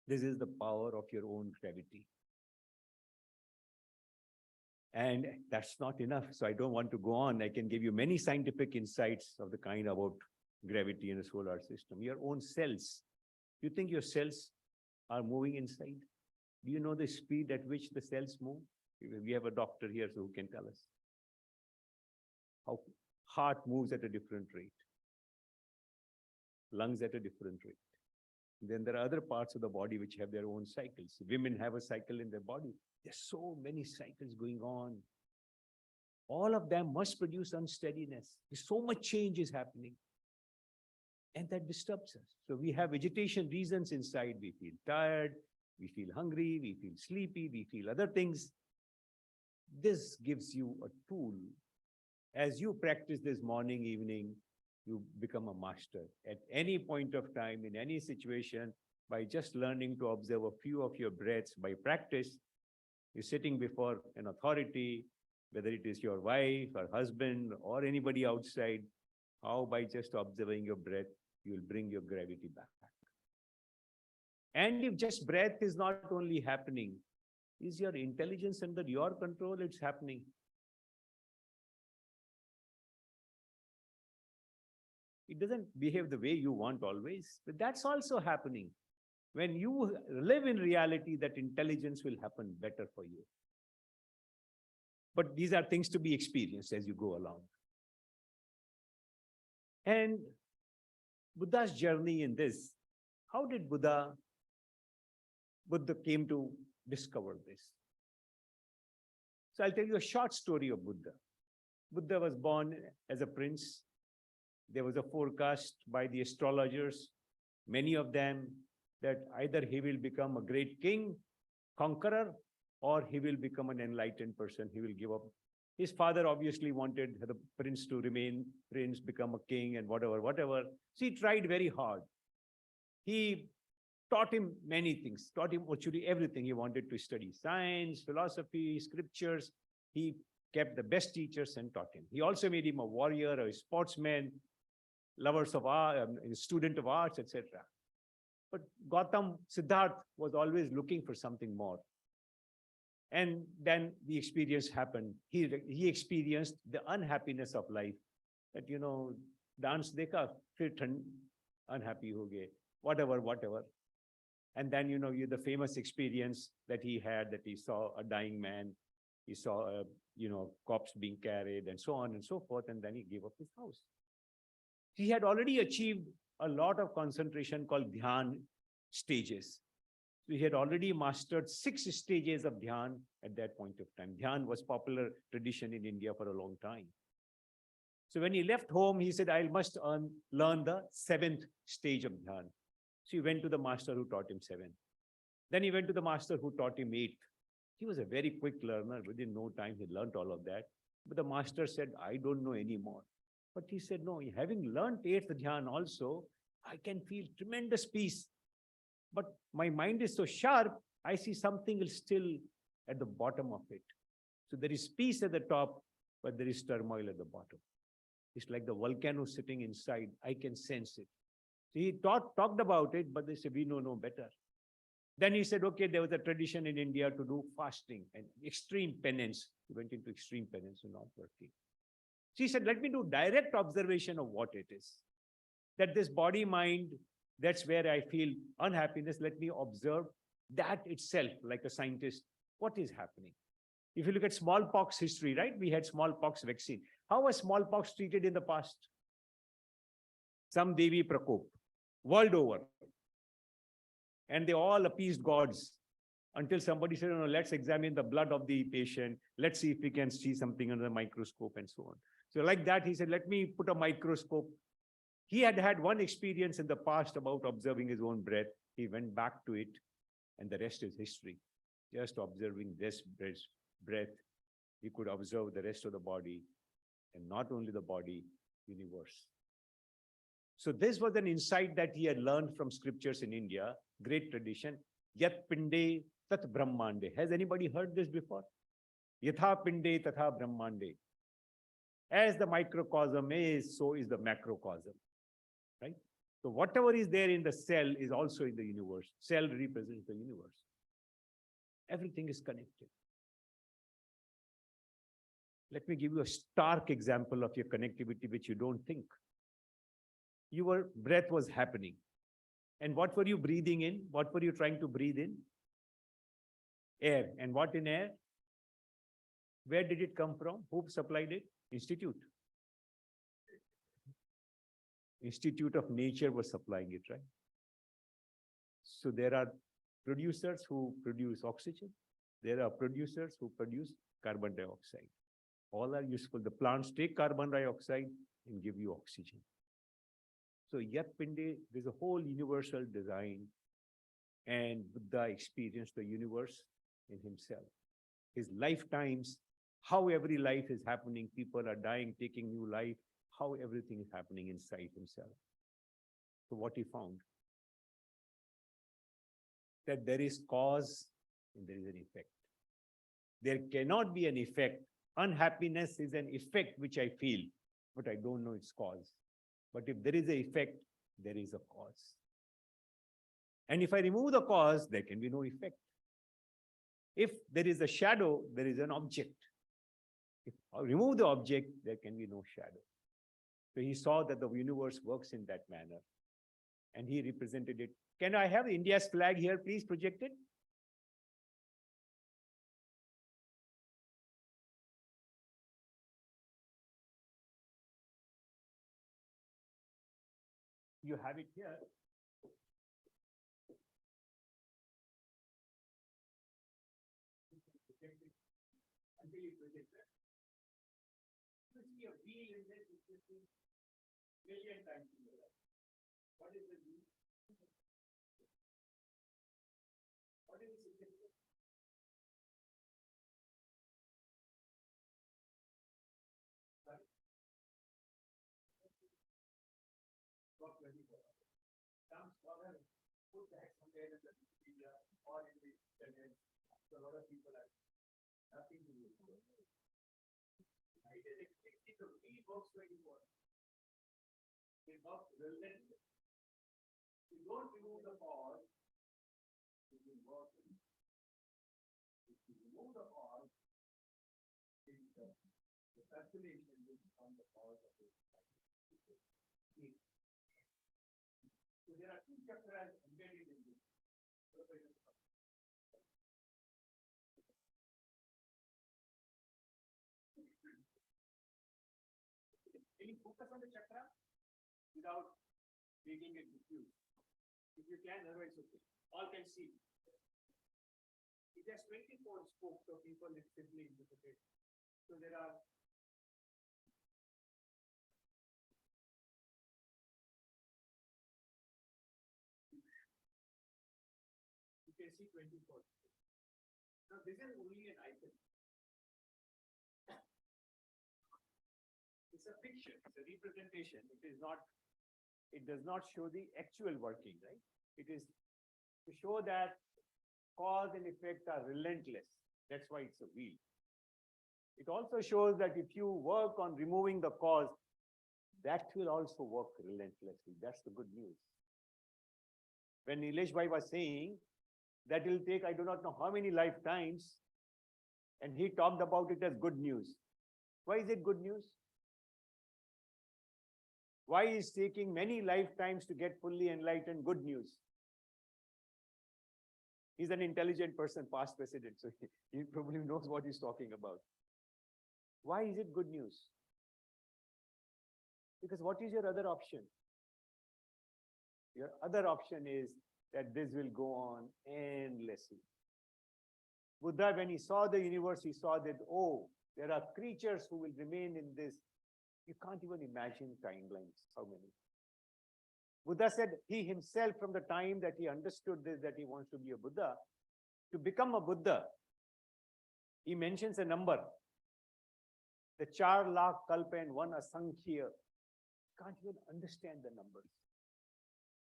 This is the power of your own gravity. And that's not enough. So I don't want to go on. I can give you many scientific insights of the kind about gravity in the solar system. Your own cells. You think your cells are moving inside? Do you know the speed at which the cells move? We have a doctor here who can tell us. How heart moves at a different rate. Lungs at a different rate. Then there are other parts of the body which have their own cycles. Women have a cycle in their body. There's so many cycles going on. All of them must produce unsteadiness. So much change is happening. And that disturbs us. So we have vegetation reasons inside. We feel tired, we feel hungry, we feel sleepy, we feel other things. This gives you a tool. As you practice this morning, evening, you become a master. At any point of time, in any situation, by just learning to observe a few of your breaths by practice, you're sitting before an authority, whether it is your wife or husband or anybody outside, how by just observing your breath, you'll bring your gravity back. And if just breath is not only happening, is your intelligence under your control? It's happening. It doesn't behave the way you want always, but that's also happening. When you live in reality, that intelligence will happen better for you. But these are things to be experienced as you go along. And Buddha's journey in this, how did Buddha came to discover this? So I'll tell you a short story of Buddha. Buddha was born as a prince. There was a forecast by the astrologers, many of them, that either he will become a great king, conqueror, or he will become an enlightened person. He will give up. His father obviously wanted the prince to remain prince, become a king and whatever. So he tried very hard. He taught him many things, taught him virtually everything. He wanted to study science, philosophy, scriptures. He kept the best teachers and taught him. He also made him a warrior, a sportsman, lovers of art, a student of arts, etc. But Gautam, Siddhartha was always looking for something more. And then the experience happened. He experienced the unhappiness of life. That, dance dekha, fir unhappy ho gaye, whatever. And then, the famous experience that he had, that he saw a dying man, he saw a, corpse being carried and so on and so forth. And then he gave up his house. He had already achieved a lot of concentration called dhyan stages. So he had already mastered 6 stages of dhyan at that point of time. Dhyan was popular tradition in India for a long time. So when he left home, he said, I must learn the 7th stage of dhyan. So he went to the master who taught him 7. Then he went to the master who taught him 8. He was a very quick learner. Within no time, he learned all of that. But the master said, I don't know anymore. But he said, no, having learned eighth dhyan also, I can feel tremendous peace. But my mind is so sharp, I see something is still at the bottom of it. So there is peace at the top, but there is turmoil at the bottom. It's like the volcano sitting inside. I can sense it. So he talked about it, but they said, we know no better. Then he said, okay, there was a tradition in India to do fasting and extreme penance. He went into extreme penance and not working. So he said, let me do direct observation of what it is. That this body, mind, that's where I feel unhappiness. Let me observe that itself, like a scientist, what is happening. If you look at smallpox history, right? We had smallpox vaccine. How was smallpox treated in the past? Some Devi Prakop, world over. And they all appeased gods until somebody said, no, let's examine the blood of the patient. Let's see if we can see something under the microscope and so on. So like that, he said, let me put a microscope. He had had one experience in the past about observing his own breath. He went back to it, and the rest is history. Just observing this breath, he could observe the rest of the body, and not only the body, universe. So this was an insight that he had learned from scriptures in India, great tradition. Yat pinde tat brahmande. Has anybody heard this before? Yatha pinde tatha brahmande. As the microcosm is, so is the macrocosm. Right? So whatever is there in the cell is also in the universe. Cell represents the universe. Everything is connected. Let me give you a stark example of your connectivity, which you don't think. Your breath was happening. And what were you breathing in? What were you trying to breathe in? Air. And what in air? Where did it come from? Who supplied it? Institute. Institute of Nature was supplying it, right? So there are producers who produce oxygen. There are producers who produce carbon dioxide. All are useful. The plants take carbon dioxide and give you oxygen. So Yat Pinde, there's a whole universal design, and Buddha experienced the universe in himself. His lifetimes, how every life is happening, people are dying, taking new life, how everything is happening inside himself. So what he found? That there is cause and there is an effect. There cannot be an effect. Unhappiness is an effect which I feel, but I don't know its cause. But if there is an effect, there is a cause. And if I remove the cause, there can be no effect. If there is a shadow, there is an object. If I remove the object, there can be no shadow. So he saw that the universe works in that manner. And he represented it. Can I have India's flag here, please, projected? You have it here. Until you project it. You see a wheel in this, which is million times in the life. What is the wheel? What is the significance? Sorry? About 24 hours. Some scholar put that somewhere in the Wikipedia or in the internet. So a lot of people are nothing to do with it. It is expected to be works 24. It works relentless. You don't remove the cause, it will work. If you remove the cause, the circulation will become the cause of it. So there are two chakras embedded in this. Can you focus on the chakra without making it diffuse? If you can, otherwise okay. All can see. It has 24 spokes, so people simply interpret. So there are you can see 24. Now this is only an icon. It's a fiction, it's a representation. It is not, it does not show the actual working, right? It is to show that cause and effect are relentless. That's why it's a wheel. It also shows that if you work on removing the cause, that will also work relentlessly. That's the good news. When Nilesh Bhai was saying that will take, I do not know how many lifetimes, and he talked about it as good news. Why is it good news? Why is taking many lifetimes to get fully enlightened good news? He's an intelligent person, past president, so he probably knows what he's talking about. Why is it good news? Because what is your other option? Your other option is that this will go on endlessly. Buddha, when he saw the universe, he saw that, oh, there are creatures who will remain in this. You can't even imagine timelines, how many. Buddha said he himself, from the time that he understood this, that he wants to be a Buddha, to become a Buddha, he mentions a number. The 4 lakh kalpa and 1 asankhya. Can't even understand the numbers.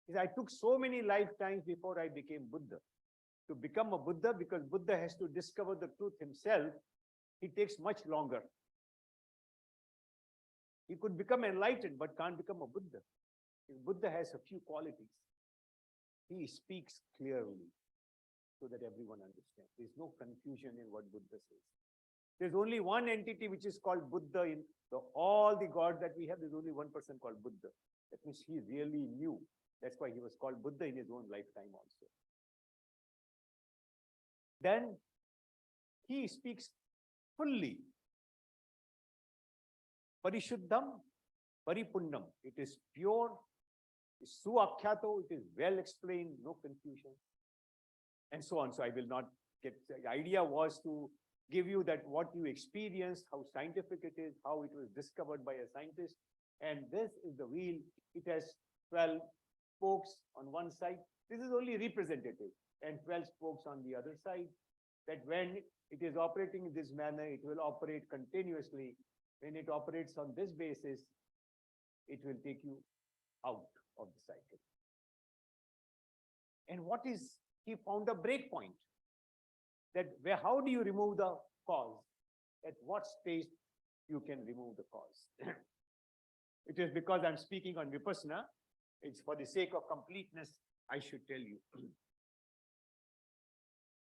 He said, I took so many lifetimes before I became Buddha. To become a Buddha, because Buddha has to discover the truth himself, it takes much longer. He could become enlightened, but can't become a Buddha. Buddha has a few qualities. He speaks clearly so that everyone understands. There's no confusion in what Buddha says. There's only one entity which is called Buddha in all the gods that we have. There's only one person called Buddha. That means he really knew. That's why he was called Buddha in his own lifetime also. Then he speaks fully. Parishuddham, Paripunnam. It is pure, it's suakhyato, it is well explained, no confusion, and so on. So I will not get, the idea was to give you that what you experienced, how scientific it is, how it was discovered by a scientist. And this is the wheel. It has 12 spokes on one side. This is only representative, and 12 spokes on the other side. That when it is operating in this manner, it will operate continuously. When it operates on this basis, it will take you out of the cycle. And what is, he found a break point. That where, how do you remove the cause? At what stage you can remove the cause? It is because I'm speaking on Vipassana. It's for the sake of completeness, I should tell you.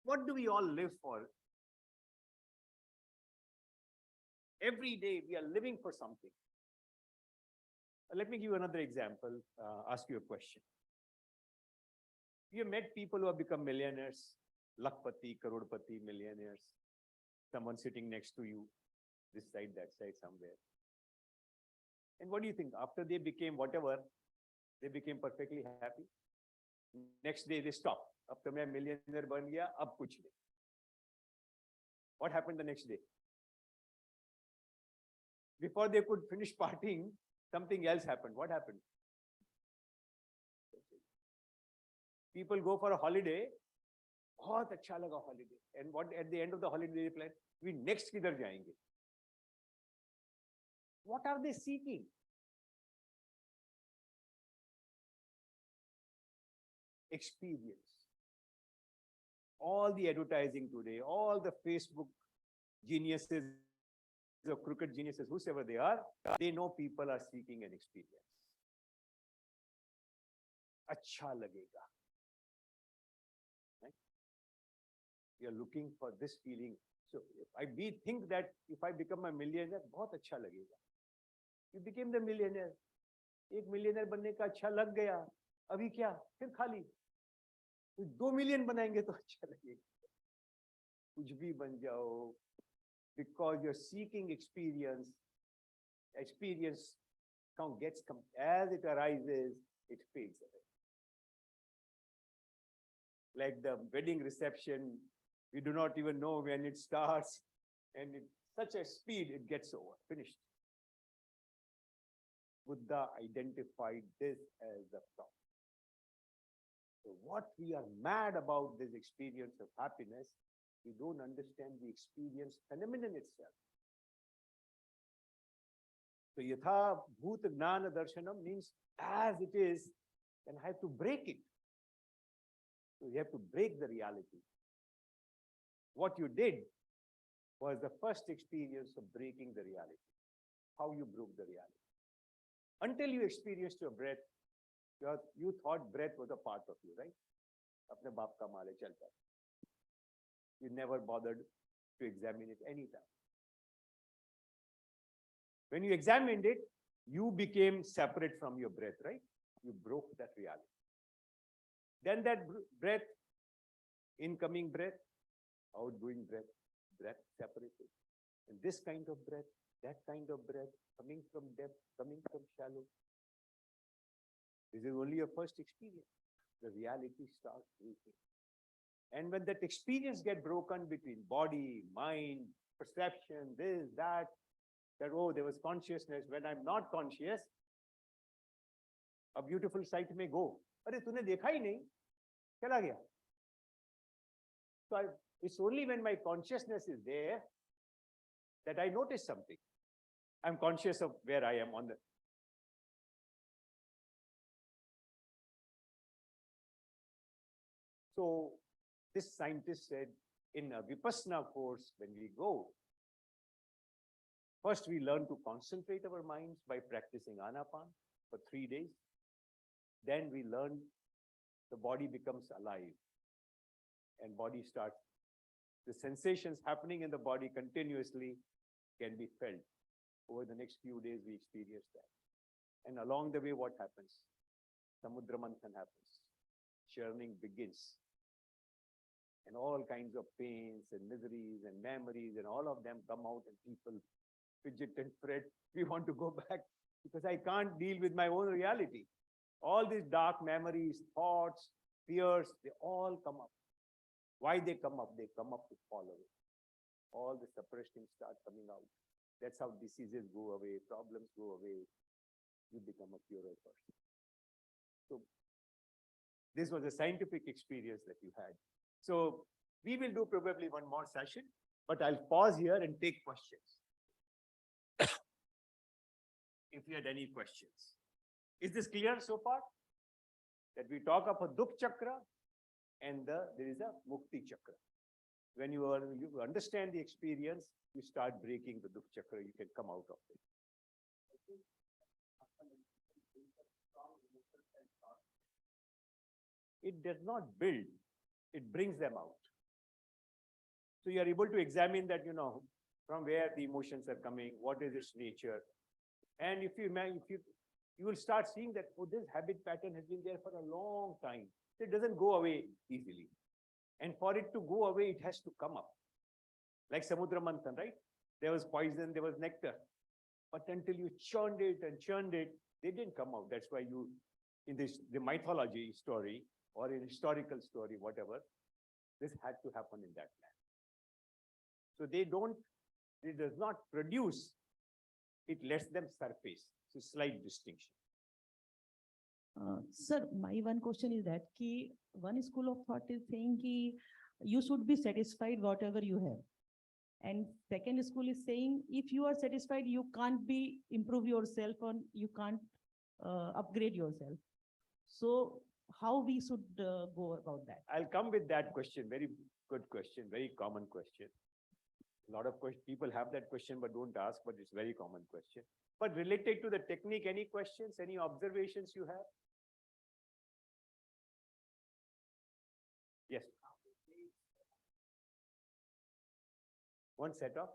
What do we all live for? Every day we are living for something. Let me give you another example, ask you a question. You have met people who have become millionaires, lakpati, karodpati, millionaires, someone sitting next to you, this side, that side, somewhere. And what do you think? After they became whatever, they became perfectly happy. Next day they stop. After मैं millionaire बन गया, अब कुछ नहीं. What happened the next day? Before they could finish partying, something else happened. What happened? People go for a holiday. बहुत अच्छा लगा holiday. And what at the end of the holiday they plan? We next किधर जाएंगे? What are they seeking? Experience. All the advertising today, all the Facebook geniuses, the crooked geniuses, whosoever they are, they know people are seeking an experience. Acha lagega. Right? We are looking for this feeling. So we think that if I become a millionaire, बहुत अच्छा लगेगा. You became the millionaire. एक millionaire बनने का अच्छा लग गया. अभी क्या? फिर खाली. 2 million बनाएंगे तो अच्छा लगेगा. कुछ भी बन जाओ. Because you're seeking experience. Experience gets, as it arises, it fades away. Like the wedding reception, we do not even know when it starts, and at such a speed it gets over, finished. Buddha identified this as the problem. So what we are mad about this experience of happiness, we don't understand the experience phenomenon itself. So yatha bhut gnana darshanam means as it is, then I have to break it. So you have to break the reality. What you did was the first experience of breaking the reality. How you broke the reality. Until you experienced your breath, you thought breath was a part of you, right? Apne baap ka maal hai, chalta hai. You never bothered to examine it any time. When you examined it, you became separate from your breath, right? You broke that reality. Then that breath, incoming breath, outgoing breath, breath separated. And this kind of breath, that kind of breath, coming from depth, coming from shallow. This is only your first experience. The reality starts breaking. And when that experience gets broken between body, mind, perception, this, that, oh, there was consciousness. When I'm not conscious, a beautiful sight may go. Arey, tune dekha hi nahi, chala gaya. So it's only when my consciousness is there that I notice something. I'm conscious of where I am on the. So this scientist said in a Vipassana course, when we go, first we learn to concentrate our minds by practicing Anapan for 3 days. Then we learn the body becomes alive and body starts. The sensations happening in the body continuously can be felt. Over the next few days, we experience that. And along the way, what happens? Samudra Manthan happens. Churning begins. And all kinds of pains and miseries and memories and all of them come out and people fidget and fret. We want to go back because I can't deal with my own reality. All these dark memories, thoughts, fears, they all come up. Why they come up? They come up to fall away. All the suppressed things start coming out. That's how diseases go away, problems go away. You become a purer person. So this was a scientific experience that you had. So we will do probably one more session, but I'll pause here and take questions. If you had any questions. Is this clear so far? That we talk of a Dukh Chakra and there is a Mukti Chakra. When you understand the experience, you start breaking the Dukh Chakra, you can come out of it. It does not build, it brings them out. So you are able to examine that, from where the emotions are coming, what is its nature. And if you will start seeing that, oh, this habit pattern has been there for a long time. It doesn't go away easily. And for it to go away, it has to come up. Like Samudra Manthan, right? There was poison, there was nectar. But until you churned it, they didn't come out. That's why in the mythology story or in historical story, whatever, this had to happen in that land. So it does not produce, it lets them surface. So slight distinction. Sir, my one question is that one school of thought is saying you should be satisfied whatever you have. And second school is saying if you are satisfied, you can't improve yourself or you can't upgrade yourself. So how we should go about that? I'll come with that question. Very good question, very common question. A lot of people have that question but don't ask, but it's a very common question. But related to the technique, any questions, any observations you have? Yes. One set of?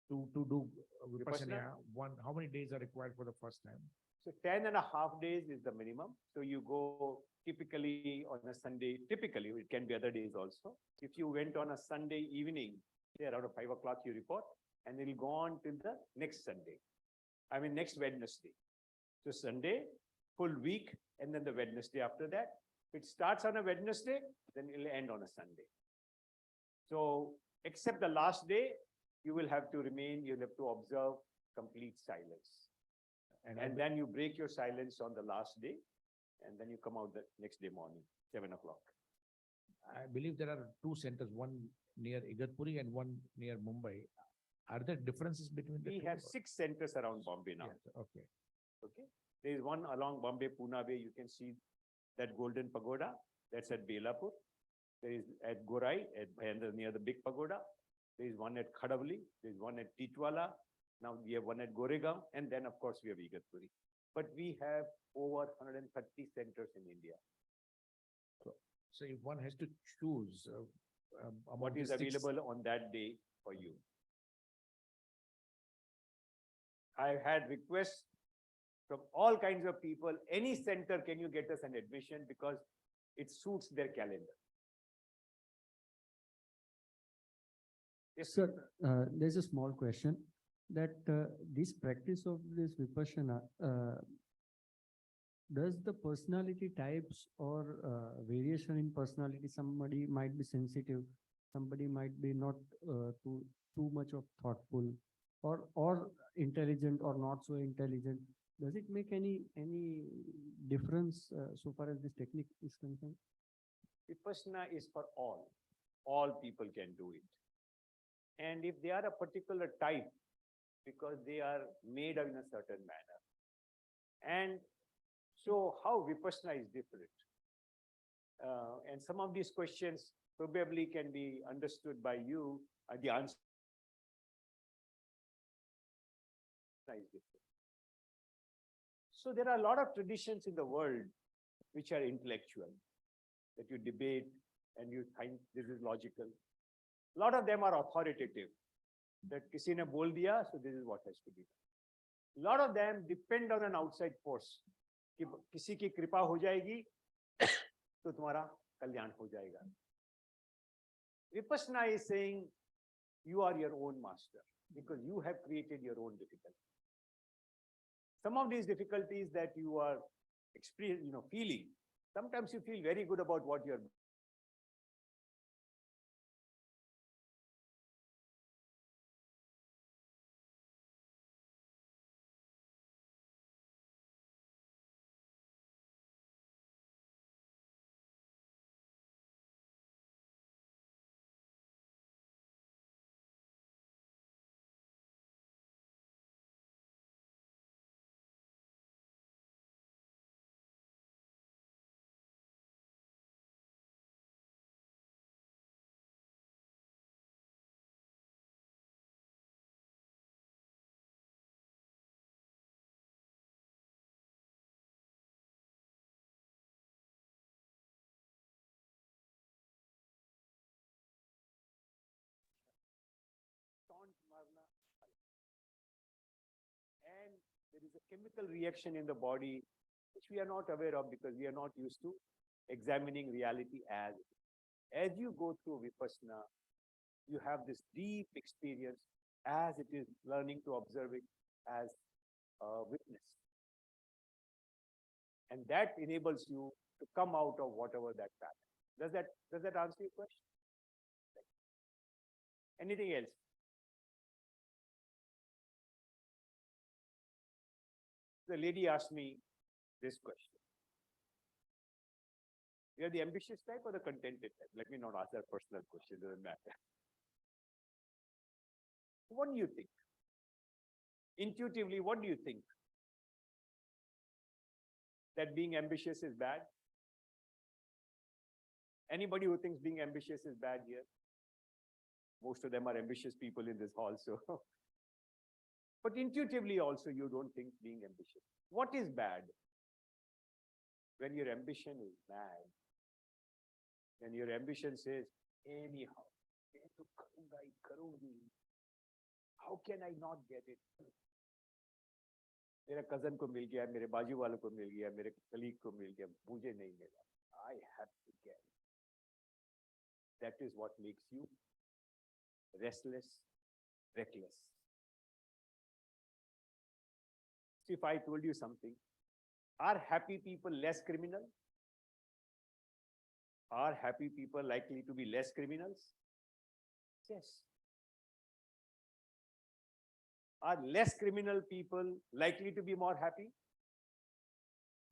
To do Vipassana, Vipassana? how many days are required for the first time? So 10.5 days is the minimum. So you go typically on a Sunday, typically, it can be other days also. If you went on a Sunday evening, say around 5 o'clock you report, and it will go on till the next Sunday. Next Wednesday. So Sunday, full week, and then the Wednesday after that. It starts on a Wednesday, then it will end on a Sunday. So except the last day, you will have to remain, you'll have to observe complete silence. And then you break your silence on the last day, and then you come out the next day morning, 7 o'clock. I believe there are two centers, one near Igatpuri and one near Mumbai. Are there differences between the We two? have 6 centers around Bombay now. Yes, okay. Okay. There is one along Bombay, Pune way. You can see that golden pagoda. That's at Belapur. There is at Gorai, at Bhayandar, near the big pagoda. There is one at Khadavali. There is one at Titwala. Now we have one at Goregaon. And then, of course, we have Igatpuri. But we have over 130 centers in India. So if one has to choose among What is these six- available on that day for you? I had requests from all kinds of people. Any center, can you get us an admission because it suits their calendar? Yes, Sir, there's a small question that this practice of this Vipassana, does the personality types or variation in personality, somebody might be sensitive, somebody might be not too much of thoughtful or intelligent or not so intelligent. Does it make any difference so far as this technique is concerned? Vipassana is for all. All people can do it. And if they are a particular type, because they are made in a certain manner. And so how Vipassana is different? And some of these questions probably can be understood by you, the answer is different. So there are a lot of traditions in the world which are intellectual, that you debate and you think this is logical. A lot of them are authoritative, that kisi ne bol diya, so this is what has to be done. A lot of them depend on an outside force. कि किसी की कृपा हो जाएगी तो तुम्हारा कल्याण हो जाएगा. Vipassana is saying you are your own master because you have created your own difficulties. Some of these difficulties that you are experiencing, feeling, sometimes you feel very good about what you're and there is a chemical reaction in the body which we are not aware of because we are not used to examining reality as it is. As you go through Vipassana, you have this deep experience as it is, learning to observe it as a witness. And that enables you to come out of whatever that pattern. Does that answer your question? Anything else? The lady asked me this question. You are the ambitious type or the contented type? Let me not ask that personal question, doesn't matter. What do you think? Intuitively, what do you think? That being ambitious is bad? Anybody who thinks being ambitious is bad here? Most of them are ambitious people in this hall, so. But intuitively also, you don't think being ambitious. What is bad? When your ambition is mad. When your ambition says, anyhow, how can I not get it? मेरा cousin को मिल गया, मेरे बाजू वालों को मिल गया, मेरे colleague को मिल गया, मुझे नहीं मिला. I have to get it. That is what makes you restless, reckless. So if I told you something, are happy people less criminal? Are happy people likely to be less criminals? Yes. Are less criminal people likely to be more happy?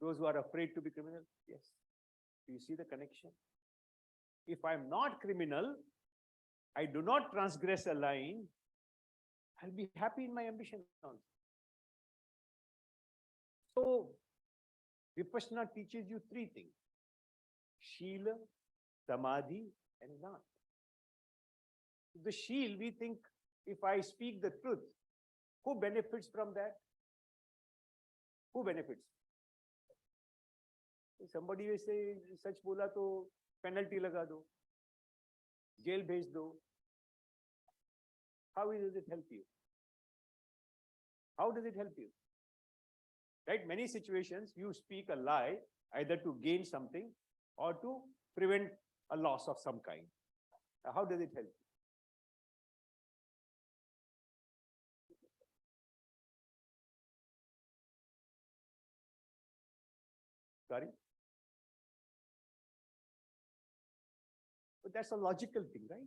Those who are afraid to be criminal? Yes. Do you see the connection? If I'm not criminal, I do not transgress a line, I'll be happy in my ambition also. So Vipassana teaches you three things: Shila, Samadhi, and Jnana. The Shil, we think if I speak the truth, who benefits from that? Who benefits? If somebody will say, सच बोला तो penalty लगा दो, jail भेज दो. How does it help you? How does it help you? Right? Many situations you speak a lie either to gain something or to prevent a loss of some kind. How does it help you? Sorry? But that's a logical thing, right?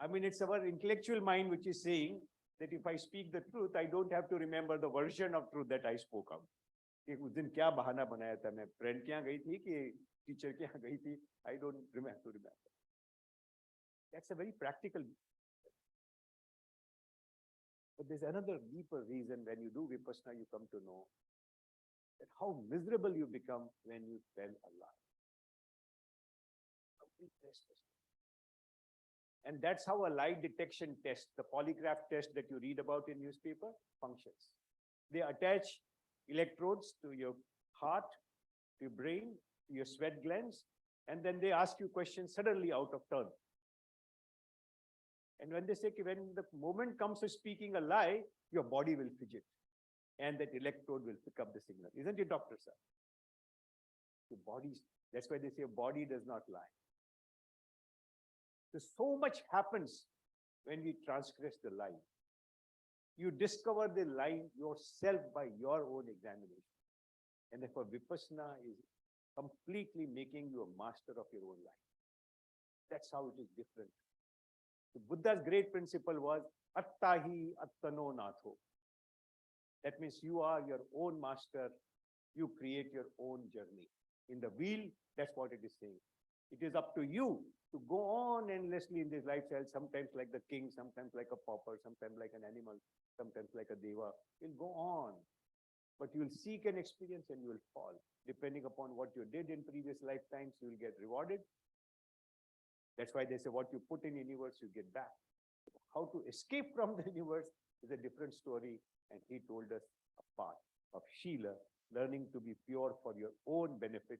I mean, it's our intellectual mind which is saying that if I speak the truth, I don't have to remember the version of truth that I spoke out. कि उस दिन क्या बहाना बनाया था मैं friend के यहाँ गई थी कि टीचर के यहाँ गई थी I don't remember. That's a very practical. But there's another deeper reason when you do Vipassana, you come to know that how miserable you become when you tell a lie. Complete restlessness. And that's how a lie detection test, the polygraph test that you read about in newspaper, functions. They attach electrodes to your heart, to your brain, to your sweat glands, and then they ask you questions suddenly out of turn. And when they say, when the moment comes to speaking a lie, your body will fidget, and that electrode will pick up the signal. Isn't it, Dr. Sir? Your body, that's why they say body does not lie. So much happens when we transgress the lie. You discover the lie yourself by your own examination. And therefore, Vipassana is completely making you a master of your own life. That's how it is different. The Buddha's great principle was Attahi Attano Natho. That means you are your own master. You create your own journey. In the wheel, that's what it is saying. It is up to you to go on endlessly in this lifestyle, sometimes like the king, sometimes like a pauper, sometimes like an animal, sometimes like a deva. You'll go on. But you'll seek an experience and you will fall. Depending upon what you did in previous lifetimes, you will get rewarded. That's why they say what you put in universe, you get back. How to escape from the universe is a different story. And he told us a path of Shila, learning to be pure for your own benefit.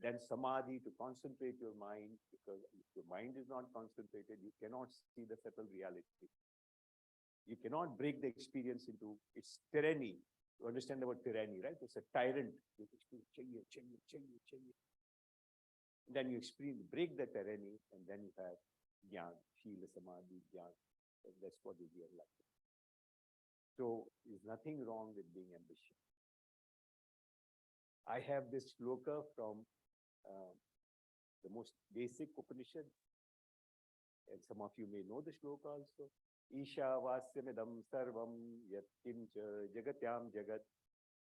Then Samadhi, to concentrate your mind, because if your mind is not concentrated, you cannot see the subtle reality. You cannot break the experience into its tyranny. You understand the word tyranny, right? It's a tyrant. You experience, then you experience, break the tyranny, and then you have Jnana, Shila, Samadhi, Jnana. And that's what is your life. So there's nothing wrong with being ambitious. I have this shloka from the most basic Upanishad, and some of you may know the shloka also. Isha vasyamidam sarvam yat kimcha jagatyam jagat.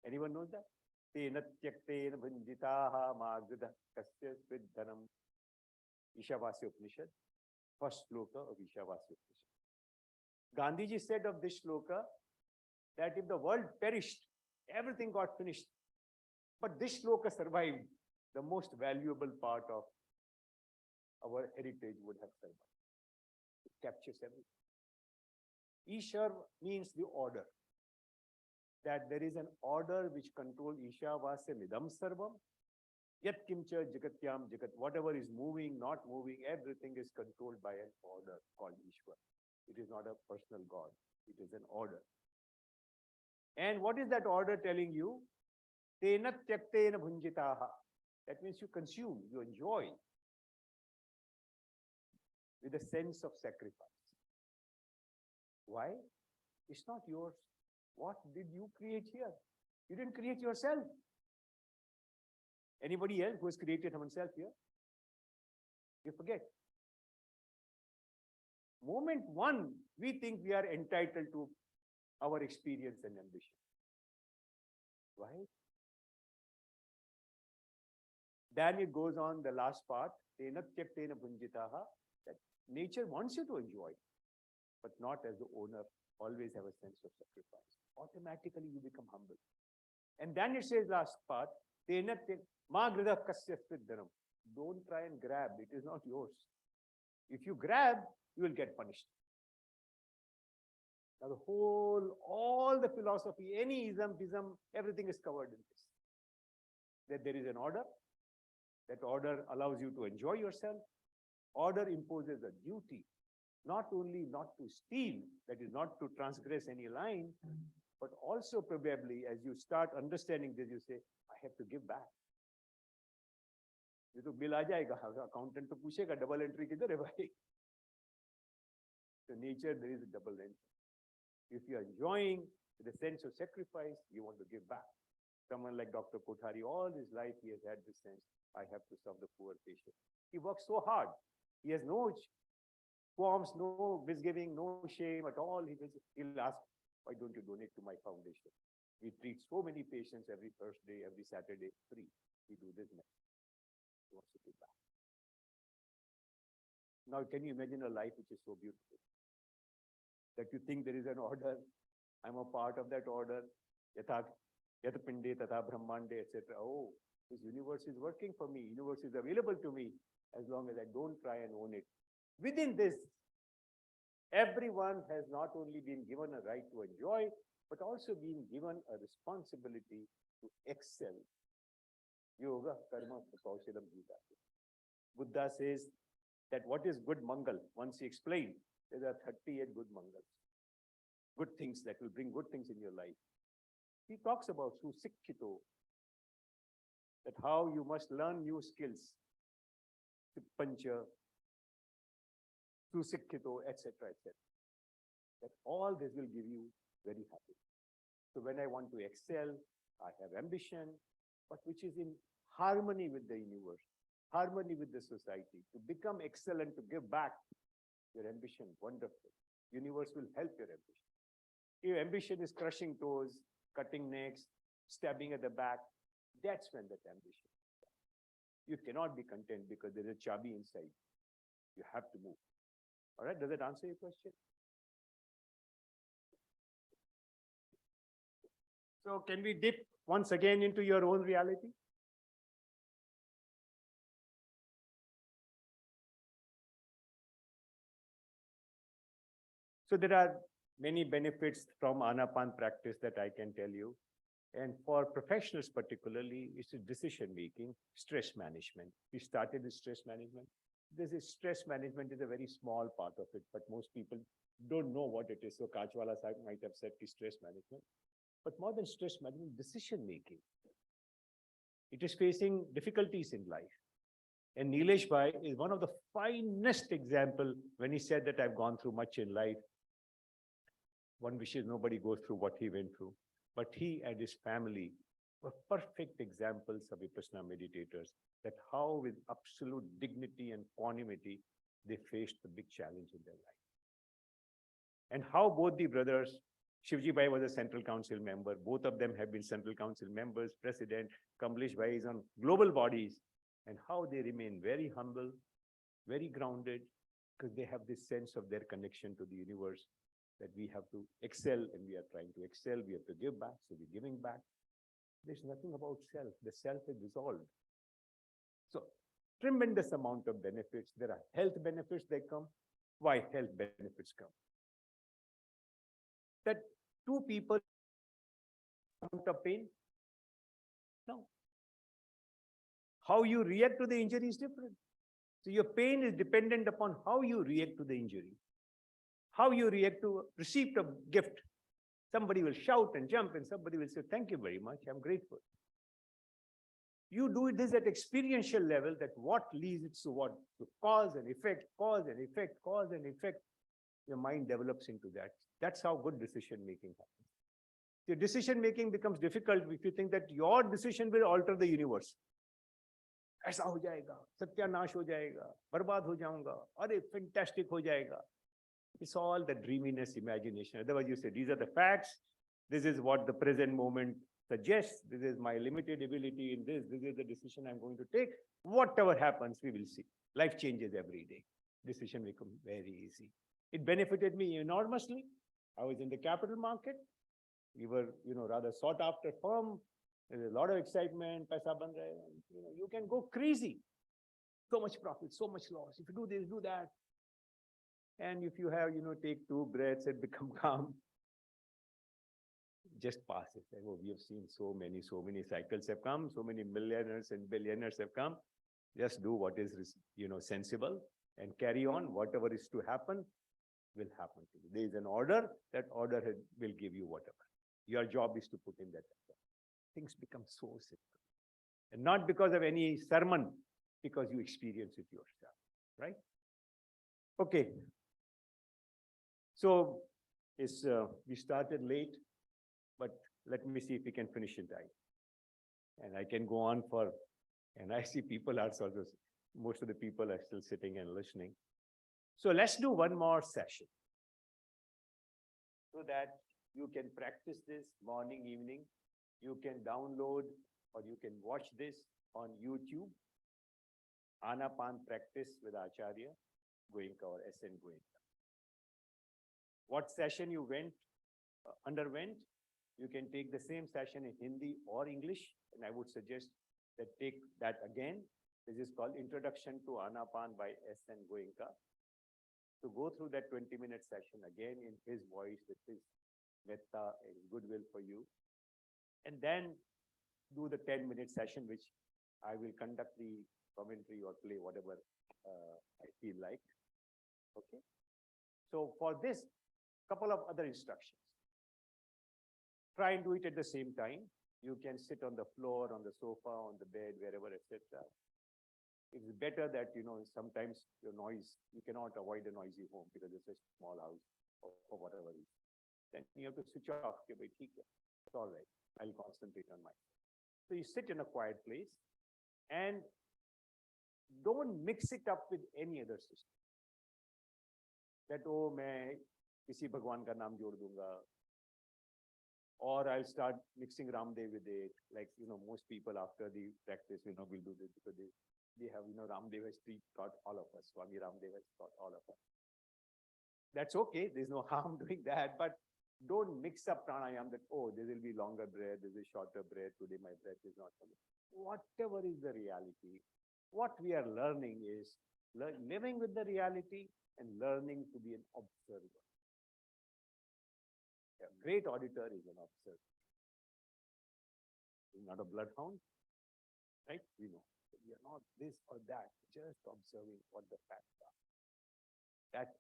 Anyone knows that? Tena tyaktena bhunjitaha magda kasya svidhanam. Ishavasya Upanishad, first shloka of Ishavasya Upanishad. Gandhiji said of this shloka that if the world perished, everything got finished. But this shloka survived. The most valuable part of our heritage would have survived. It captures everything. Ishar means the order. That there is an order which controls Isha Vasya Midam Sarvam. Yat Kimcha Jagatyam Jagat. Whatever is moving, not moving, everything is controlled by an order called Ishwar. It is not a personal God. It is an order. And what is that order telling you? Tena tyaktena bhunjitaha. That means you consume, you enjoy with a sense of sacrifice. Why? It's not yours. What did you create here? You didn't create yourself. Anybody else who has created himself here? You forget. Moment one, we think we are entitled to our experience and ambition. Why? Then it goes on the last part, that Nature wants you to enjoy, but not as the owner, always have a sense of sacrifice. Automatically you become humble. And then it says last part, ma grida kasya spiddanam. Don't try and grab, it is not yours. If you grab, you will get punished. Now all the philosophy, any ism, everything is covered in this. That there is an order, that order allows you to enjoy yourself. Order imposes a duty, not only not to steal, that is not to transgress any line, but also probably as you start understanding this, you say, I have to give back. ये तो bill आ जाएगा, accountant तो पूछेगा double entry किधर है भाई? The nature, there is a double entry. If you are enjoying with a sense of sacrifice, you want to give back. Someone like Dr. Kothari, all his life he has had this sense, I have to serve the poor patient. He works so hard. He has no qualms, no misgiving, no shame at all. He'll ask, why don't you donate to my foundation? We treat so many patients every Thursday, every Saturday, free. We do this now. He wants to give back. Now, can you imagine a life which is so beautiful? That you think there is an order, I'm a part of that order, yata pinde, tata brahmande, etc. Oh, this universe is working for me, universe is available to me, as long as I don't try and own it. Within this, everyone has not only been given a right to enjoy, but also been given a responsibility to excel. Yoga, karma, kaushalam, jita. Buddha says that what is good mangal? Once he explained, there are 38 good mangals. Good things that will bring good things in your life. He talks about susikkito, that how you must learn new skills. Pancha, susikkito, etc., etc. That all this will give you very happy. So when I want to excel, I have ambition, but which is in harmony with the universe, harmony with the society. To become excellent, to give back your ambition, wonderful. Universe will help your ambition. If ambition is crushing toes, cutting necks, stabbing at the back, that's when that ambition. You cannot be content because there is a chabi inside. You have to move. All right, does that answer your question? So can we dip once again into your own reality? So there are many benefits from Anapan practice that I can tell you. And for professionals particularly, it's decision-making, stress management. We started with stress management. This is stress management is a very small part of it, but most people don't know what it is. So Kachwala sahib might have said stress management. But more than stress management, decision-making. It is facing difficulties in life. And Nilesh Bhai is one of the finest example when he said that I've gone through much in life. One wishes nobody goes through what he went through. But he and his family were perfect examples of Vipassana meditators, that how with absolute dignity and equanimity, they faced the big challenge in their life. And how both the brothers, Shivji Bhai was a Central Council member, both of them have been Central Council members, President, Kamlesh Bhai is on global bodies, and how they remain very humble, very grounded, because they have this sense of their connection to the universe, that we have to excel, and we are trying to excel, we have to give back, so we're giving back. There's nothing about self, the self is dissolved. So, tremendous amount of benefits. There are health benefits that come. Why health benefits come? That two people amount of pain? No. How you react to the injury is different. So your pain is dependent upon how you react to the injury. How you react to receipt of gift. Somebody will shout and jump and somebody will say, thank you very much, I'm grateful. You do this at experiential level, that what leads to what? To cause and effect, cause and effect, cause and effect. Your mind develops into that. That's how good decision-making happens. Your decision-making becomes difficult if you think that your decision will alter the universe. ऐसा हो जाएगा, सत्यानाश हो जाएगा, बर्बाद हो जाऊंगा, अरे fantastic हो जाएगा. It's all the dreaminess, imagination. Otherwise, you say, these are the facts. This is what the present moment suggests. This is my limited ability in this. This is the decision I'm going to take. Whatever happens, we will see. Life changes every day. decision become very easy. It benefited me enormously. I was in the capital market. We were, rather sought after firm. There's a lot of excitement, paisa ban rahe, and, you can go crazy. So much profit, so much loss. If you do this, do that. And if you have, take 2 breaths and become calm, just pass it. Like, oh, we have seen so many cycles have come, so many millionaires and billionaires have come. Just do what is, sensible and carry on. Whatever is to happen will happen to you. There is an order, that order will give you whatever. Your job is to put in that effort. Things become so simple. And not because of any sermon, because you experience it yourself, right? Okay. So we started late, but let me see if we can finish in time. And I can go on and I see people are most of the people are still sitting and listening. So let's do one more session so that you can practice this morning, evening. You can download or you can watch this on YouTube. Anapan practice with Acharya Goenka or SN Goenka. What session you underwent, you can take the same session in Hindi or English, and I would suggest that take that again. This is called Introduction to Anapan by SN Goenka. To go through that 20-minute session again in his voice with his metta and goodwill for you. And then do the 10-minute session, which I will conduct the commentary or play whatever I feel like. Okay. So for this, couple of other instructions. Try and do it at the same time. You can sit on the floor, on the sofa, on the bed, wherever, etc. It's better that, sometimes your noise, you cannot avoid a noisy home because it's a small house or whatever it is. Then you have to switch off. It's all right. I'll concentrate on myself. So you sit in a quiet place and don't mix it up with any other system. That, oh, मैं किसी भगवान का नाम जोड़ दूंगा. Or I'll start mixing Ramdev with it. Like, most people after the practice, will do this because they have, Ramdev has taught all of us. Swami Ramdev has taught all of us. That's okay. There's no harm doing that. But don't mix up pranayam that, oh, there will be longer breath, there is a shorter breath. Today my breath is not coming. Whatever is the reality, what we are learning is living with the reality and learning to be an observer. A great auditor is an observer. He's not a bloodhound, right? We know. We are not this or that, just observing what the facts are.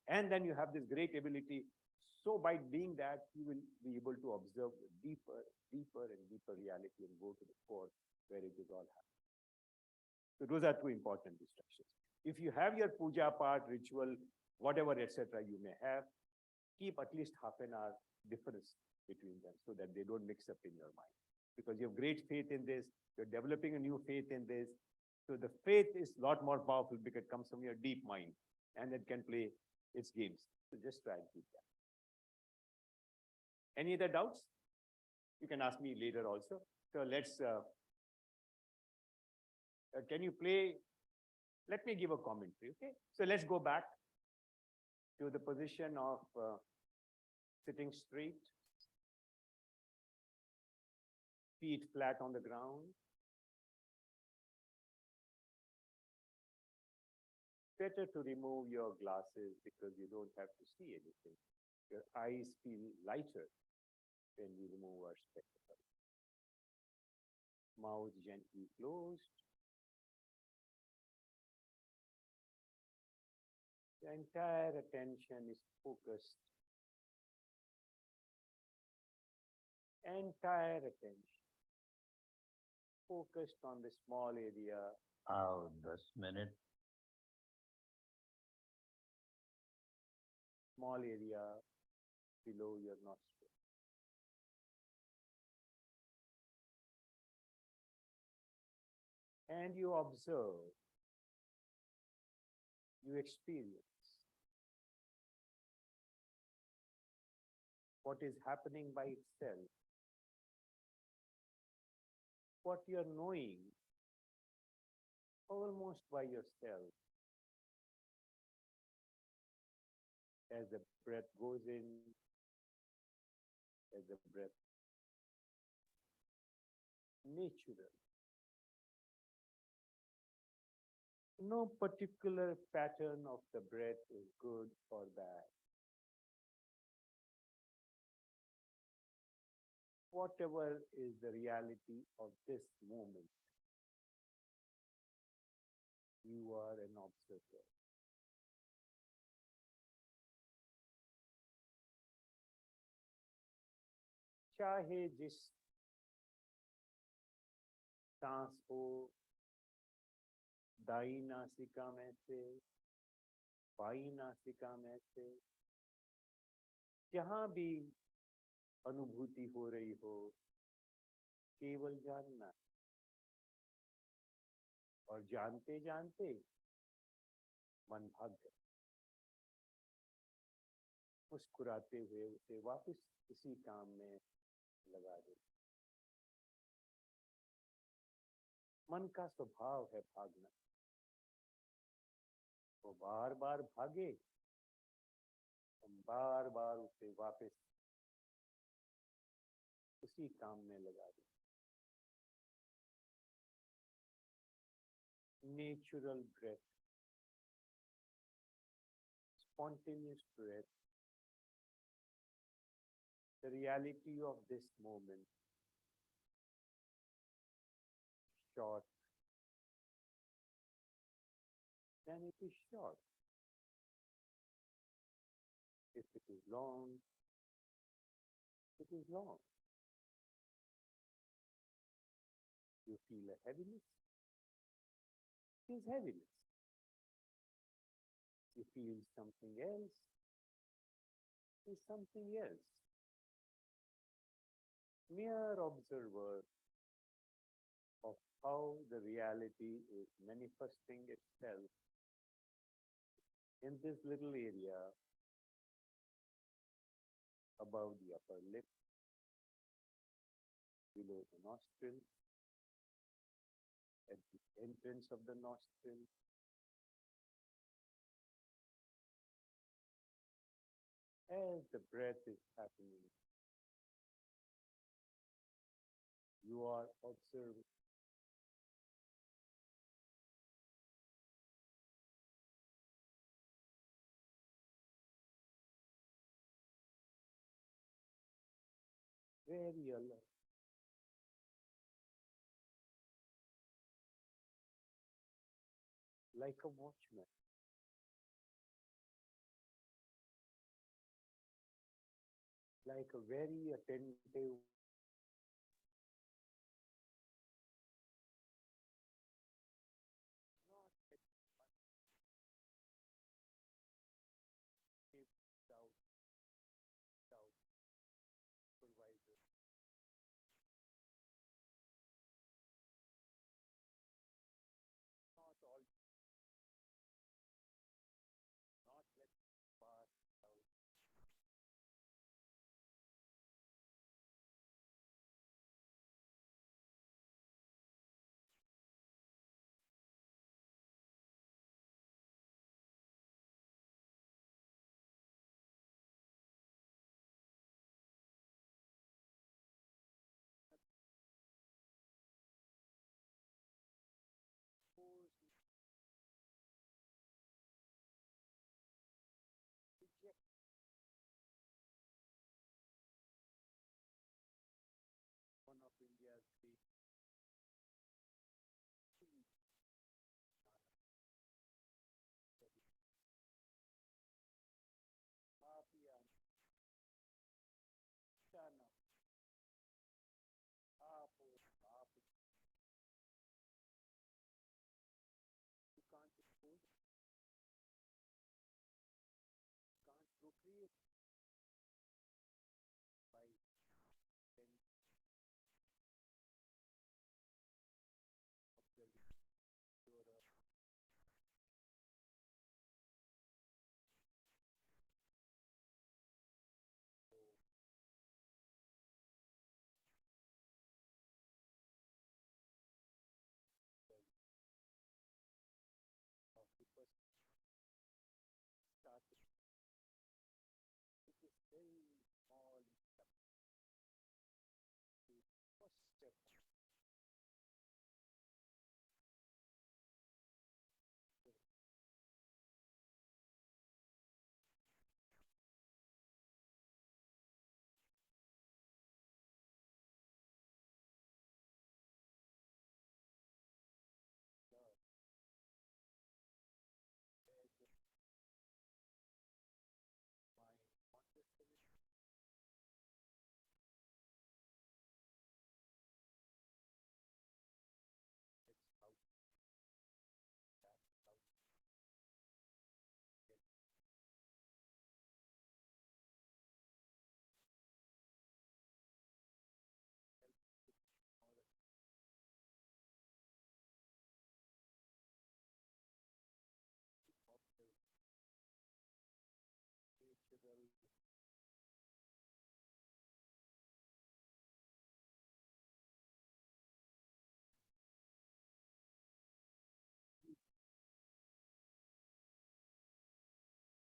And then you have this great ability. So by being that, you will be able to observe deeper and deeper reality and go to the core where it is all happening. So those are 2 important instructions. If you have your puja part, ritual, whatever, etc. you may have, keep at least half an hour difference between them so that they don't mix up in your mind. Because you have great faith in this, you're developing a new faith in this. So the faith is a lot more powerful because it comes from your deep mind and it can play its games. So just try and keep that. Any other doubts? You can ask me later also. So let's, can you play? Let me give a commentary, okay? So let's go back to the position of sitting straight, feet flat on the ground. Better to remove your glasses because you don't have to see anything. Your eyes feel lighter when we remove our spectacles. Mouth gently closed. The entire attention is focused. Entire attention focused on the small area. Out 10 minutes. Small area below your nostril. And you observe, you experience what is happening by itself, what you are knowing almost by yourself. as the breath goes in, as the breath natural. No particular pattern of the breath is good or bad. Whatever is the reality of this moment, you are an observer. चाहे जिस सांस हो दाई नासिका में से, by नासिका में से, जहां भी अनुभूति हो रही हो, केवल जानना और जानते जानते मन भाग गया। मुस्कुराते हुए उसे वापस इसी काम में लगा दे। मन का स्वभाव है भागना, वो बार बार भागे, हम बार बार उसे वापस उसी काम में लगा दे। Natural breath, spontaneous breath, the reality of this moment, short, then it is short. If it is long, it is long. You feel a heaviness, it is heaviness. You feel something else, it is something else. Mere observer of how the reality is manifesting itself in this little area above the upper lip, below the nostril, at the entrance of the nostril, as the breath is happening, you are observing. Very alert. Like a watchman. Like a very attentive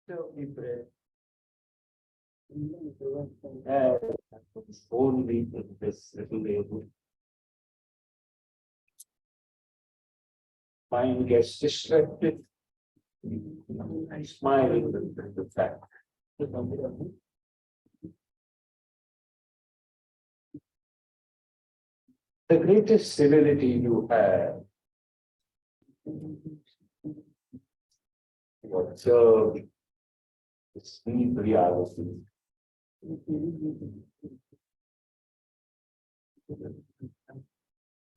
Observe the breath. Only in this little area. Mind gets distracted. I smiling with the fact. The greatest civility you have. You observe the deep reality.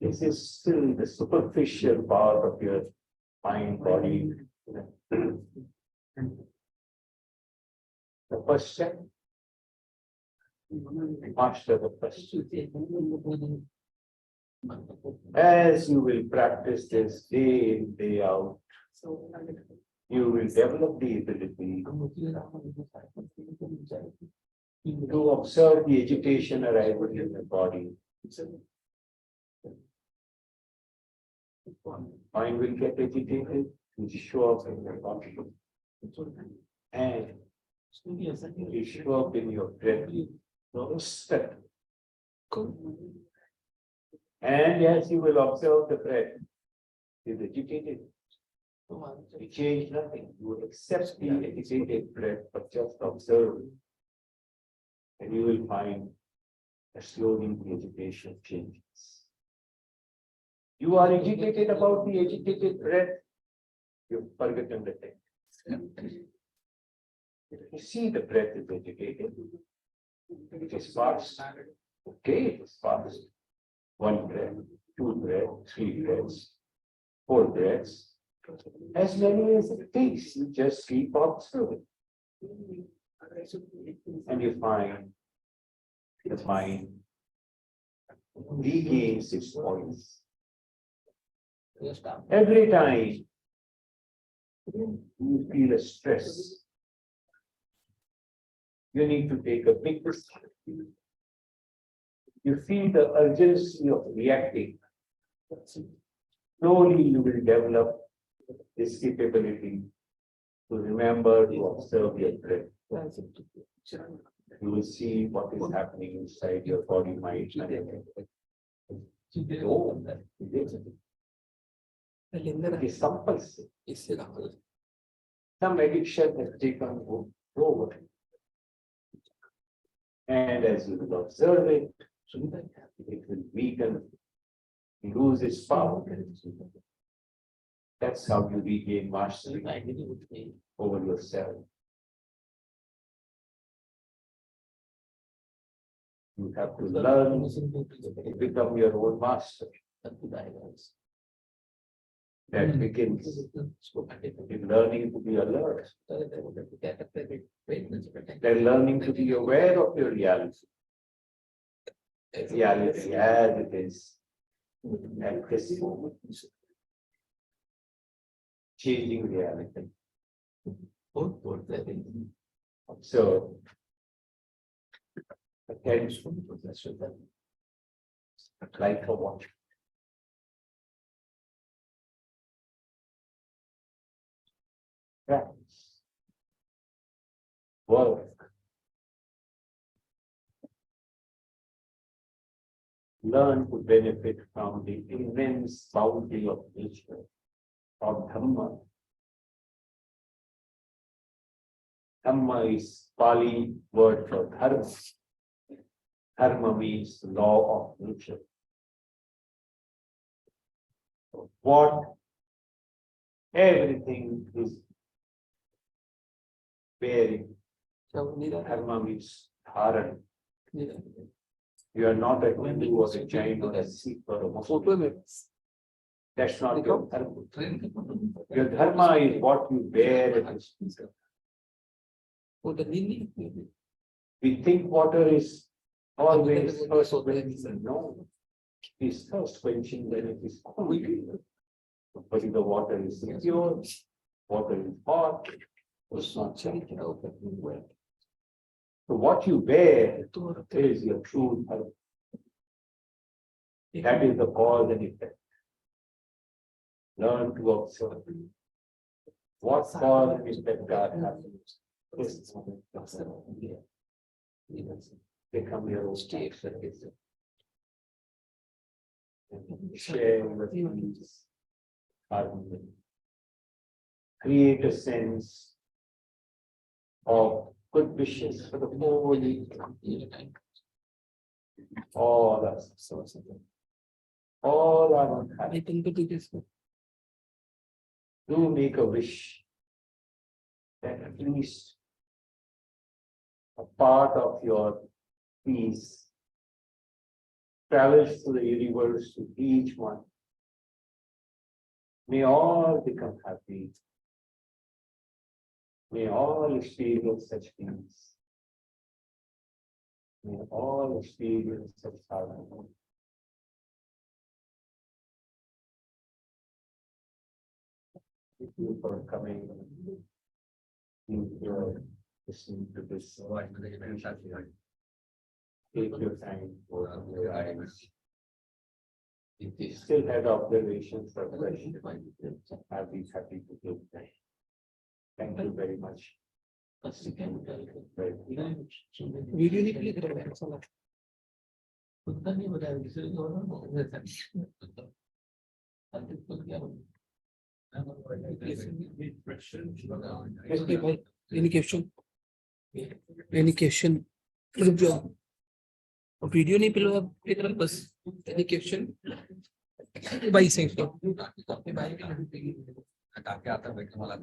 This is still the superficial part of your mind, body. The question, master the question. As you will practice this day in, day out, you will develop the ability to observe the agitation arising in the body. Mind will get agitated, will show up in your body. And will show up in your breath. Step. And as you will observe the breath, is agitated. You change nothing. You will accept the agitated breath, but just observe. And you will find that slowly the agitation changes. You are agitated about the agitated breath, you've forgotten the text. You see the breath is agitated. It is fast. Okay, it is fast. 1 breath, 2 breaths, 3 breaths, 4 breaths. As many as it takes, you just keep observing. And you find the mind regains its voice. Every time you feel a stress, you need to take a big step. You feel the urgency of reacting. Slowly you will develop this capability to remember to observe your breath. You will see what is happening inside your body, mind, and it is compulsive. Some addiction has taken over. And as you will observe it, it will weaken, lose its power. That's how you regain mastery over yourself. You have to learn to become your own master. That begins in learning to be alert. Then learning to be aware of your reality. Reality as it is at this moment. Changing reality. So, attention, like a watch. Practice. Work. Learn to benefit from the immense bounty of nature, of Dhamma. Dhamma is Pali word for dharma. Dharma means law of nature. What everything is bearing. Dharma means dharan. You are not a Hindu or a Jain or a Sikh or a Muslim. That's not your dharma. Your dharma is what you bear. We think water is always first quenching. No, it is first quenching when it is cold. But if the water is pure, water is hot, it's not changing. So what you bear is your true dharma. That is the cause and effect. Learn to observe. What cause is that God happens? Become your own state. Share your peace, harmony. Create a sense of good wishes for the whole humankind. All are all are unhappy. Do make a wish that at least a part of your peace travels through the universe to each one. May all become happy. May all experience such peace. May all experience such harmony. Thank you for coming. You listening to this. Take your time for your eyes. If you still had observations or questions, I'll be happy to take them. Thank you very much. Video नहीं click कर रहा है साला खुद नहीं बताया किसी को Any question? वीडियो नहीं पिलवा इधर बस any question? भाई से भाई टाके आता बैठने वाला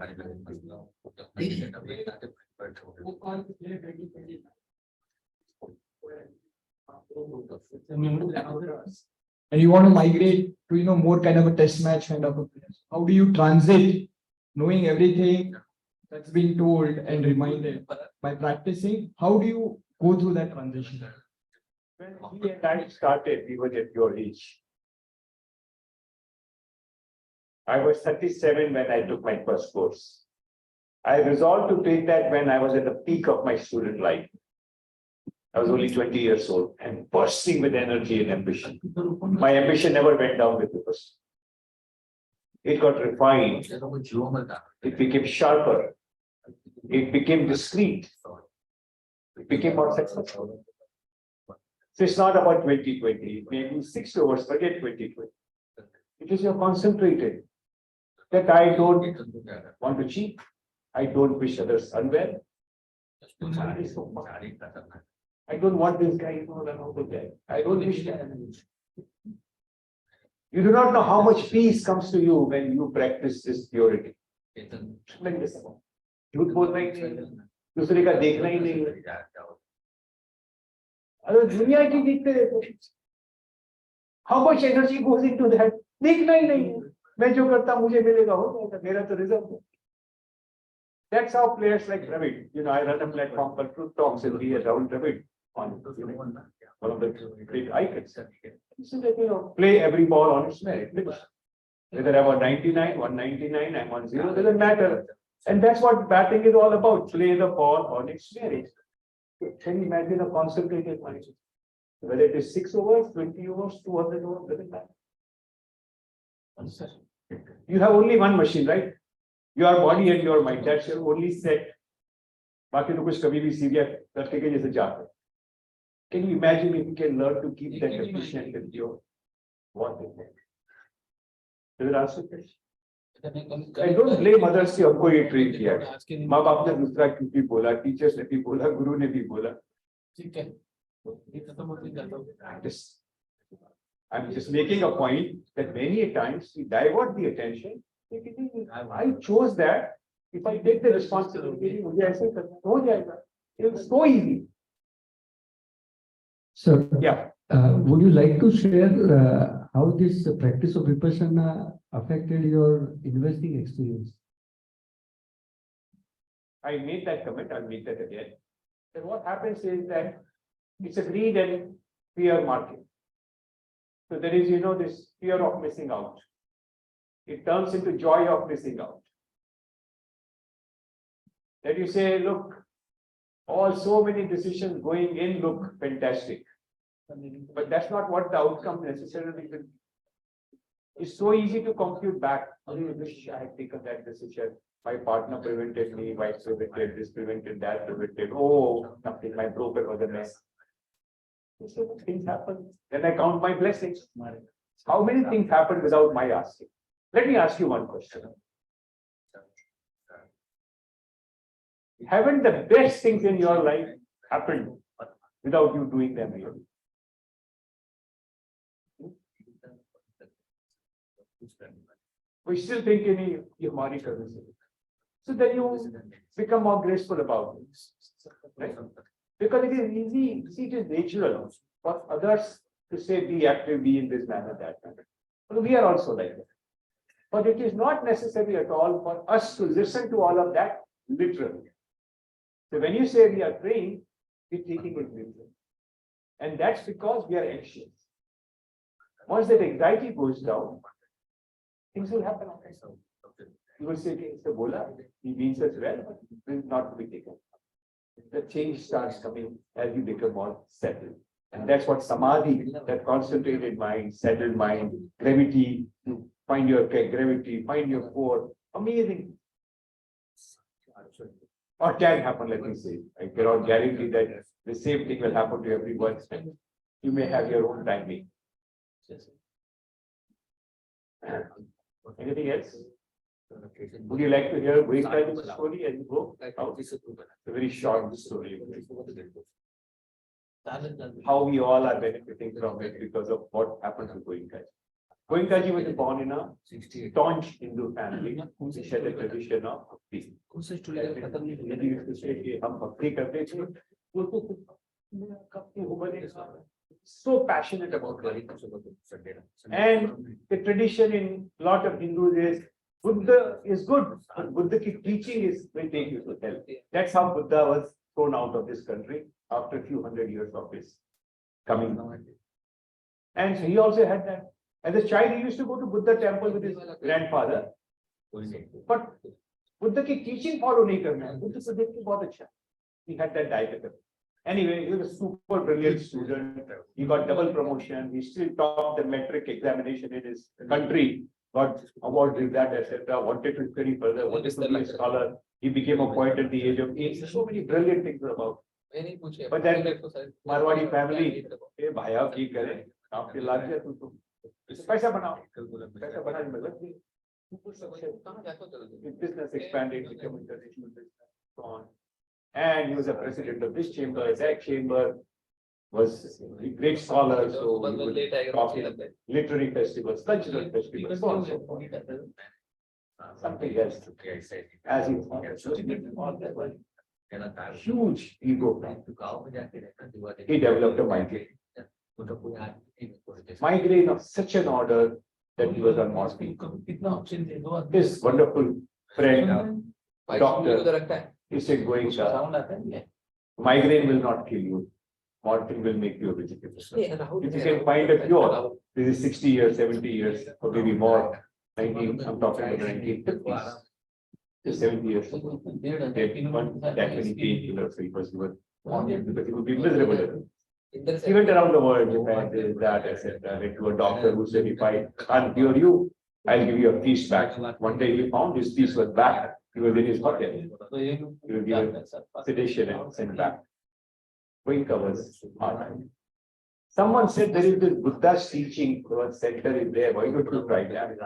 and you want to migrate to more kind of a test match kind of a place. How do you transit knowing everything that's been told and reminded by practicing? How do you go through that transition? When he and I started, we were at your age. I was 37 when I took my first course. I resolved to take that when I was at the peak of my student life. I was only 20 years old and bursting with energy and ambition. My ambition never went down with Vipassana. It got refined. It became sharper. It became discreet. It became more successful. So it's not about 2020. Maybe 6 hours, forget 2020. It is your concentrated. That I don't want to cheat. I don't wish others unwell. I don't want this guy to know the guy. I don't wish that. You do not know how much peace comes to you when you practice this purity. Tremendous amount. झूठ बोलना ही नहीं, दूसरे का देखना ही नहीं। अगर दुनिया की देखते रहते, how much energy goes into that? देखना ही नहीं है। मैं जो करता मुझे मिलेगा हो जाएगा, मेरा तो रिजर्व है। That's how players like Dravid, I run a platform called Truth Talks and we around Dravid on one of the great icons. So that, play every ball on its merit. Whether I'm on 99, 199, I'm on 0, doesn't matter. And that's what batting is all about. Play the ball on its merit. Can you imagine a concentrated mind? Whether it is 6 overs, 20 overs, 200 overs, doesn't matter. You have only one machine, right? Your body and your mind, that's your only set. बाकी तो कुछ कभी भी serious करते के जैसे जाते हैं. Can you imagine if you can learn to keep that efficient with your what is that? Does it answer the question? I don't blame others कि हमको ये ट्रेन किया है. माँ बाप ने दूसरा भी बोला, टीचर्स ने भी बोला, गुरु ने भी बोला. ठीक है. I'm just making a point that many times we divert the attention. I chose that. If I take the responsibility, मुझे ऐसे करना हो जाएगा. It's so easy. Sir, Yeah. Would you like to share how this practice of Vipassana affected your investing experience? I made that comment. I'll make that again. Then what happens is that it's a greed and fear market. So there is, this fear of missing out. It turns into joy of missing out. That you say, look, so many decisions going in look fantastic. But that's not what the outcome necessarily will be. It's so easy to compute back. I wish I had taken that decision. My partner prevented me, wife prevented, this prevented, that prevented. Oh, nothing, my broker was a mess. So things happen. Then I count my blessings. How many things happen without my asking? Let me ask you one question. Haven't the best things in your life happened without you doing them really? We still think in Yamari currency. So then you become more graceful about it. Right? Because it is easy, see, it is natural for others to say, be active, be in this manner, that manner. But we are also like that. But it is not necessary at all for us to listen to all of that literally. So when you say we are praying, we're taking it literally. And that's because we are anxious. Once that anxiety goes down, things will happen. You will say, Mr. Bola, he means us well, but will not be taken. The change starts coming as you become more settled. And that's what samadhi, that concentrated mind, settled mind, gravity, you find your gravity, find your core, amazing. Or can happen, let me say. I cannot guarantee that the same thing will happen to everyone. You may have your own timing. Anything else? Would you like to hear Vaishnavi's story as you go out? It's a very short story. How we all are benefiting from it because of what happened to Goenkaji. Goenkaji was born in a staunch Hindu family who had a tradition of bhakti. He used to say, "Hum bhakti karte the." So passionate about it. And the tradition in a lot of Hindus is Buddha is good, but Buddha ki teaching will take you to hell. That's how Buddha was thrown out of this country after a few hundred years of his coming. And so he also had that. As a child, he used to go to Buddha temple with his grandfather. But Buddha ki teaching follow nahi karna hai. Buddha se dekh ke bahut acha. He had that dichotomy. Anyway, he was a super brilliant student. He got double promotion. He still topped the metric examination in his country. Got award with that, etc. Wanted to study further. Wanted to be a scholar. He became a poet at the age of 8. So many brilliant things about. But then Marwadi family, hey, bhaiya ki kare? Aapke lag gaya tu. Paisa banao. Paisa banane mein lag gaye. Business expanded, became international business, so on. And he was a president of this chamber, that chamber, was a great scholar, so he would talk in literary festivals, cultural festivals, so on and so forth. Something else. As he huge ego. He developed a migraine. Migraine of such an order that he was on morphine. His wonderful friend, doctor, he said, Goenka, migraine will not kill you. Morphine will make you a vegetable. If you can find a cure, this is 60 years, 70 years, or maybe more. 19, I'm talking about 1950s. 70 years ago. They want that many painkillers, so he was given because he would be miserable. He went around the world, Japan, this, that, etc. Went to a doctor who said, if I can't cure you, I'll give you a piece back. One day he found his piece was back. He was in his hotel. He was given sedation and sent back. Goenka was hard. Someone said there is this Buddha's teaching, the center is there. Why don't you try that?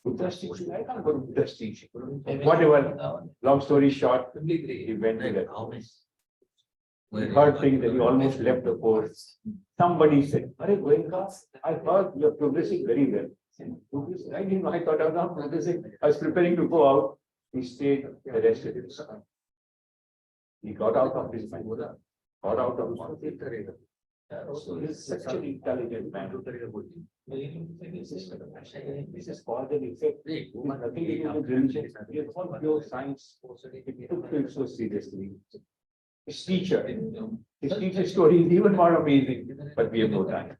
Buddha's teaching, I can't go to Buddha's teaching. Whatever, long story short, he went to that. He heard things that he almost left the course. Somebody said, Are Goenka, I heard you're progressing very well. I didn't know, I thought I was not progressing. I was preparing to go out. He stayed the rest of his time. He got out of his mind. Got out of his mind. So he's such an intelligent man. This is called an effect. Nothing to do with religion. It's all pure science. He took it so seriously. His teacher's story is even more amazing, but we have no time.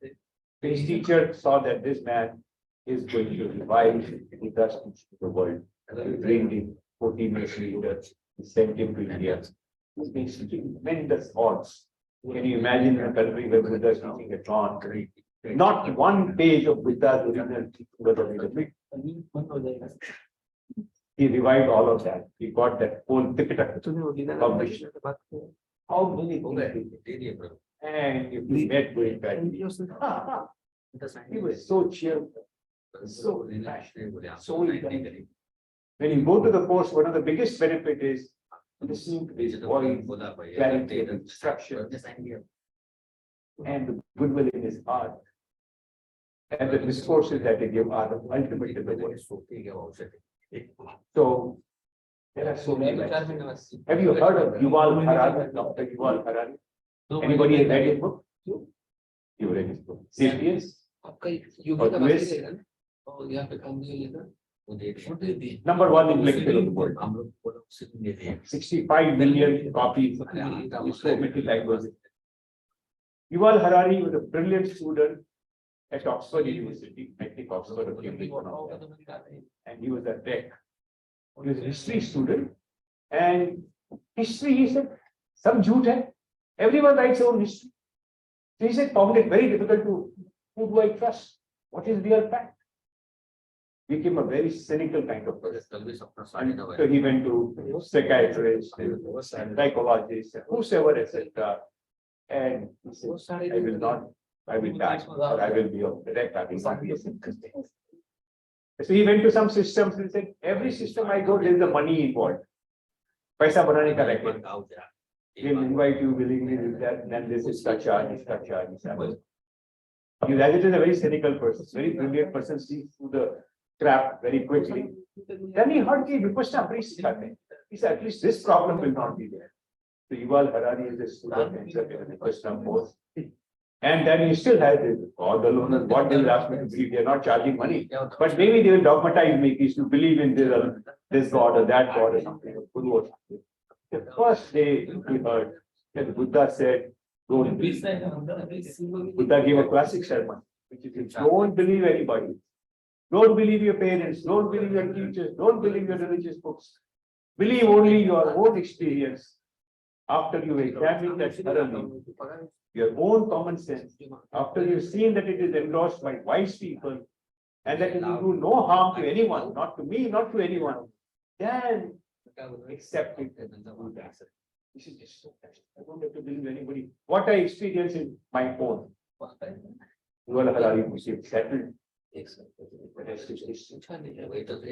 His teacher saw that this man is going to revive Buddha's teaching to the world. He bring him 14 years later. He sent him to India. He's been teaching tremendous odds. Can you imagine a country where Buddha is teaching at dawn, Not one page of Buddha's original was available. He revived all of that. He got that whole Tipitaka published. How many things he did. And if we met going back, he was so cheerful, so passionate, so intelligent. When you go to the course, one of the biggest benefit is listening to his voice, clarity of instruction, and the goodwill in his heart. And the discourses that they give are the ultimate in the world. So there are so many. Have you heard of Yuval Harari, Dr. Yuval Harari? Anybody has read his book? You read his book. Sapiens? Number one intellectual of the world. 65 million copies in so many languages. Yuval Harari was a brilliant student at Oxford University, I think Oxford or Cambridge, and he was a tech. He was a history student, and history, he said, some jhoot hai. Everyone writes their own history. So he said, found it very difficult to, who do I trust? What is real fact? Became a very cynical kind of person. So he went to psychiatrists, psychologists, whosoever, etc. And he said, I will not, I will die, or I will be of direct, I will not be a system. So he went to some systems and said, every system I go, there is the money involved. Paisa banane ka racket. He'll invite you willingly with that, then this is such charge, this such charge, this such. As it is a very cynical person, very brilliant person, sees through the trap very quickly. Then he heard the Vipassana priest starting. He said, at least this problem will not be there. So Yuval Harari is a student in the Vipassana course. And then he still has this God alone, and what they will ask me to believe, they are not charging money. But maybe they will dogmatize me to believe in this God or that God or something, or Guru or something. The first day we heard that Buddha said, don't believe. Buddha gave a classic sermon, which is, don't believe anybody. Don't believe your parents, don't believe your teachers, don't believe your religious books. Believe only your own experience. After you examine that thoroughly, your own common sense, after you've seen that it is endorsed by wise people, and that it will do no harm to anyone, not to me, not to anyone, then accept it. This is just so bad. I don't have to believe anybody. What I experience in my own. Yuval Harari was settled.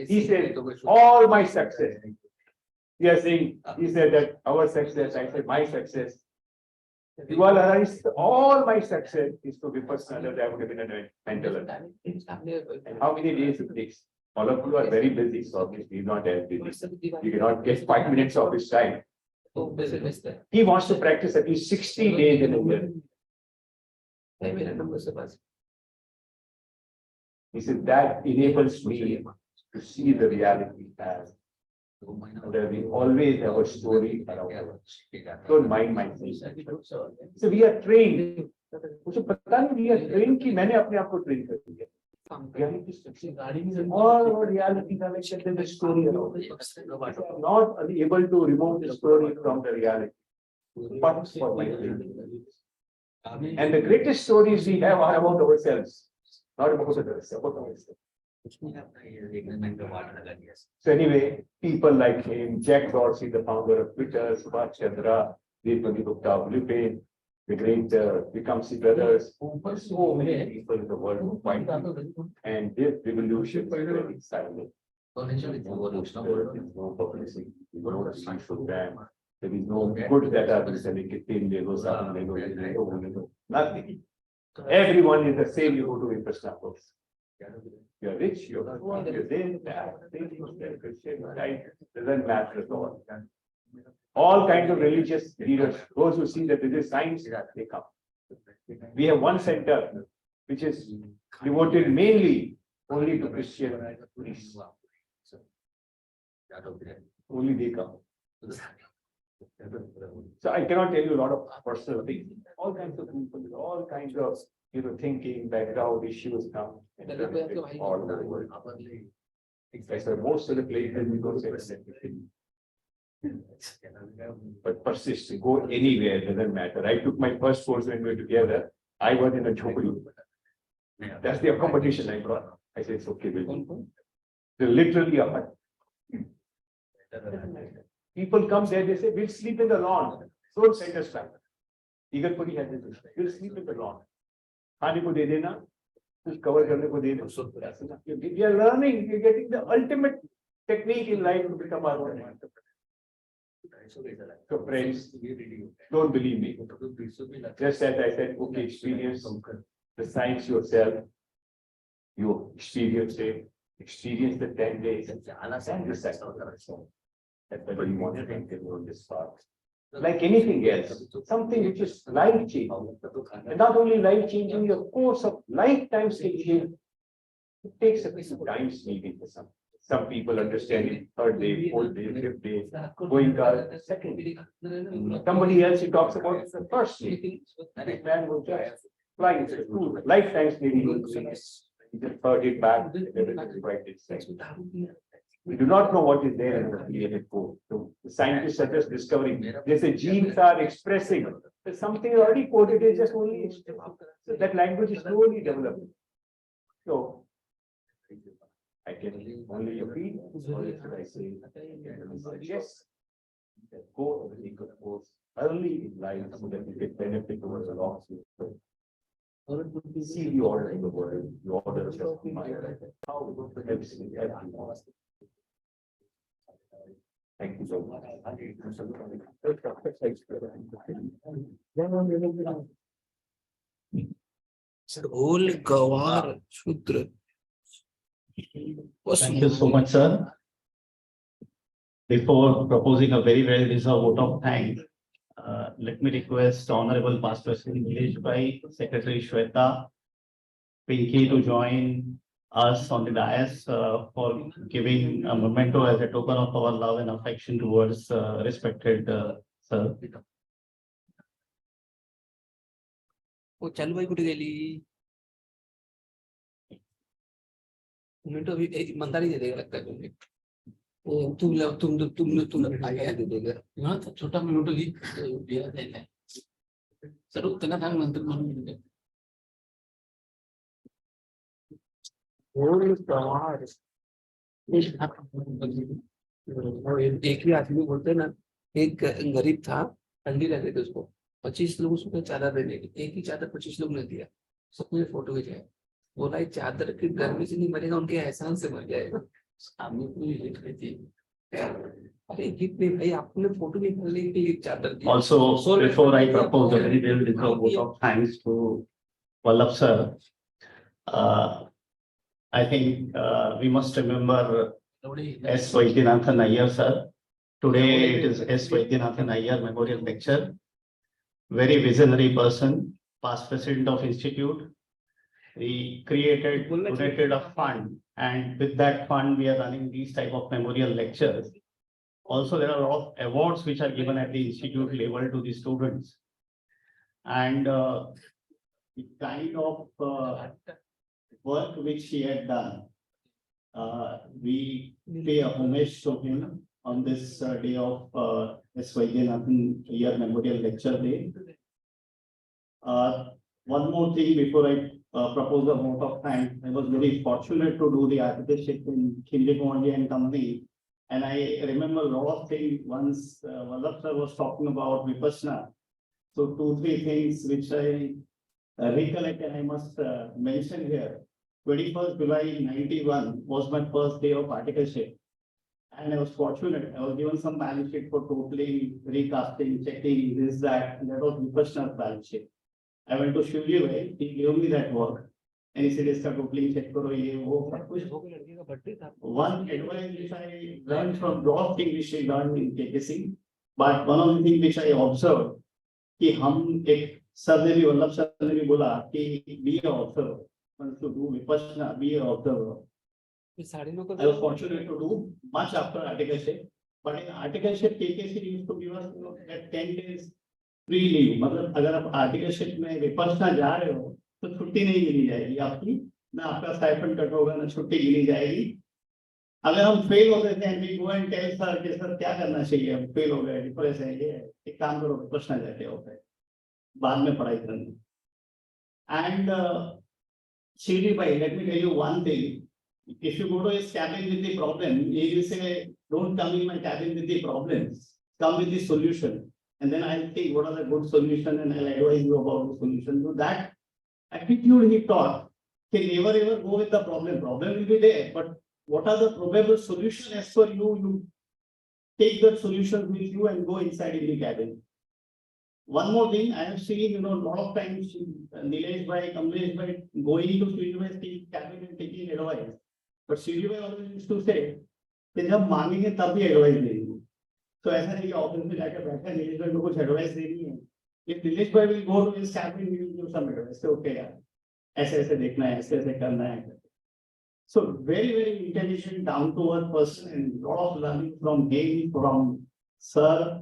He said, all my success. We are saying, he said that our success, I said my success. Yuval Harari said, all my success is to Vipassana, that I would have been a mental. And how many days it takes? All of you are very busy, so obviously not as busy. You cannot get 5 minutes of his time. He wants to practice at least 60 days in a year. He said that enables me to see the reality as that we always have a story around us. Don't mind my things. So we are trained. मुझे पता नहीं we are trained कि मैंने अपने आप को train कर दिया. All reality connection to the story around us. Not able to remove the story from the reality. But for my training. And the greatest stories we have are about ourselves, not about others, about ourselves. So anyway, people like him, Jack Dorsey, the founder of Twitter, Subhash Chandra, Deepali Gupta of Lupin, the great Vikamsi brothers, so many people in the world who fight. And this revolution is very silent. There is no publicity, no research program. There is no good that are being selling, nothing. Everyone is the same, you go to Vipassana course. You're rich, you're poor, you're this, that, Christian, right? Doesn't matter at all. All kinds of religious leaders, those who see that this is science, they come. We have one center which is devoted mainly only to Christian priests. Only they come. So I cannot tell you a lot of personal things. All kinds of people, all kinds of thinking, background issues come all over the world. So most of the places we go say, but persist, go anywhere, doesn't matter. I took my first course when we were together. I was in a chokri. That's the accommodation I brought. I said, it's okay, we'll They're literally a hut. People come there, they say, we'll sleep in the lawn. Don't send us back. Igarpuri has this, we'll sleep in the lawn. खाने को दे देना, कुछ cover करने को दे देना. We are learning, we are getting the ultimate technique in life to become our own entrepreneur. So friends, don't believe me. Just as I said, okay, experience the science yourself. You experience it, experience the 10 days, and decide. That's why you want to continue on this path. Like anything else, something which is life-changing. And not only life-changing, your course of lifetime changing. It takes a bit of time maybe for some. Some people understand it, third day, fourth day, fifth day, going second day. Somebody else, he talks about the first day. This man was just flying through lifetimes maybe. He just heard it back, everything right itself. We do not know what is there in the created code. So the scientists are just discovering. They say genes are expressing. There's something already coded, is just only so that language is slowly developing. So I can only repeat, or should I say, suggest that go over the good course early in life so that you get benefit over the long term. See the order of the world, the order of the mind, how it helps in everyone. Thank you so much. Whole Gawar Shudra. Thank you so much, sir. Before proposing a very well deserved vote of thanks, let me request Honorable Past President Nilesh Bhai, Secretary Shweta, Pinky to join us on the dais for giving a memento as a token of our love and affection towards respected sir. वो चालू भाई कुठे गेली मिनटो अभी ईमानदारी दे देगा लगता है तुम्हें तुम आगे दे देगा यहाँ तो छोटा मिनटो ही दिया देना सर उतना काम नंतर म्हणून एक ही आदमी बोलते ना एक गरीब था ठंडी लग रही थी उसको 25 लोग उसको चादर देने की एक ही चादर 25 लोग ने दिया सबने फोटो खिंचाया बोला ये चादर की गर्मी से नहीं मरेगा उनके एहसान से मर जाएगा सामने पूरी लिख रही थी अरे कितने भाई आपने फोटो निकालने के लिए चादर दी Also, before I propose a very well deserved vote of thanks to Vallabh sir, I think we must remember S. Vaidyanathan Aiyar sir. Today it is S. Vaidyanathan Aiyar Memorial Lecture. Very visionary person, past president of institute. We donated a fund, and with that fund we are running these type of memorial lectures. Also, there are a lot of awards which are given at the institute level to the students. And the kind of work which he had done, we pay a homage to him on this day of S. Vaidyanathan Aiyar Memorial Lecture Day. One more thing before I propose a vote of thanks. I was very fortunate to do the architecture in Khinde and Company. And I remember a lot of things once Vallabh sir was talking about Vipassana. So 2-3 things which I recollect and I must mention here. 21st July 91 was my first day of articleship. And I was fortunate. I was given some balance sheet for totaling, recasting, checking, this, that, and that was Vipassana's balance sheet. I went to Shivji Bhai, he gave me that work. And he said, "Iska totaling check karo, ye, wo, sab kuch." One advice which I learned from broad thing which I learned in KKC, but one of the things which I observed, कि हम एक sir ने भी Vallabh sir ने भी बोला कि be an observer. Once to do Vipassana, be an observer. I was fortunate to do much after articleship, but in articleship KKC used to give us that 10 days free leave. मतलब अगर आप articleship में विपස්සना जा रहे हो तो छुट्टी नहीं गिनी जाएगी आपकी, ना आपका स्टाइपेंड कट होगा, ना छुट्टी गिनी जाएगी. अगर हम फेल हो गए थे we go and tell sir कि सर क्या करना चाहिए, हम फेल हो गए, डिप्रेस है, ये एक काम करो विपස්සना जाके हो गए, बाद में पढ़ाई करनी. And Shiri bhai, let me tell you one thing. If you go to his cabin with the problem, he will say, don't come in my cabin with the problems, come with the solution. And then I'll think what are the good solution and I'll advise you about the solution. So that attitude he taught, he never ever go with the problem. Problem will be there, but what are the probable solution as per you? You take that solution with you and go inside in the cabin. One more thing, I have seen, a lot of times, Nilesh bhai, Kamlesh bhai, going into Sri bhai's cabin and taking advice. But Sri bhai always used to say, कि जब मांगेंगे तभी advice देंगे. तो ऐसा नहीं कि office में जाकर बैठा नीलेश भाई को कुछ एडवाइस देनी है. If Nilesh bhai will go to his cabin, he will give some advice. So, okay, यार, ऐसे ऐसे देखना है, ऐसे ऐसे करना है. So very, very intelligent, down to earth person and lot of learning from him, from sir.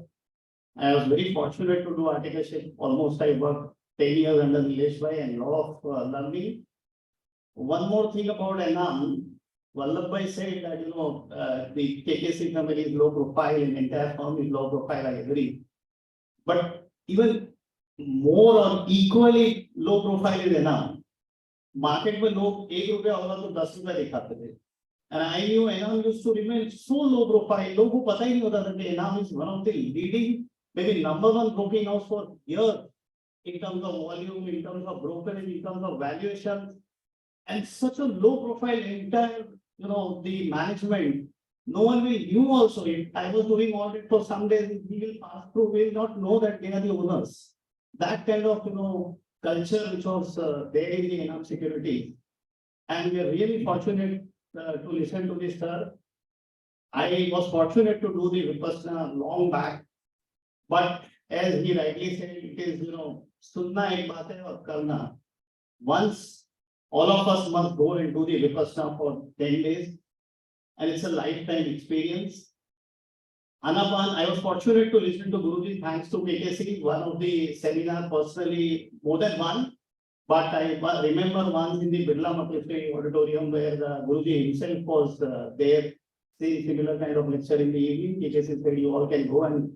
I was very fortunate to do articleship. Almost I worked 10 years under Nilesh bhai and lot of learning. One more thing about ENAM, Vallabh bhai said that, the KKC family is low profile and entire firm is low profile, I agree. But even more or equally low profile is ENAM. Market में लोग ₹1 होगा तो ₹10 दिखाते थे. And I knew ENAM used to remain so low profile. लोगों को पता ही नहीं होता था कि ENAM is one of the leading, maybe #1 broking house for years in terms of volume, in terms of brokerage, in terms of valuation, and such a low profile entire, the management. No one will knew also. If I was doing audit for some days, he will pass through, will not know that they are the owners. That kind of, culture which was there in the ENAM security. And we are really fortunate to listen to this, sir. I was fortunate to do the Vipassana long back, but as he rightly said, it is, sunna ek baat hai aur karna. Once all of us must go and do the Vipassana for 10 days, and it's a lifetime experience. Anapan, I was fortunate to listen to Guruji, thanks to KKC, one of the seminar personally, more than one. But I remember once in the Birla Mateshwari auditorium where the Guruji himself was there, seeing similar kind of lecture in the evening. KKC said you all can go and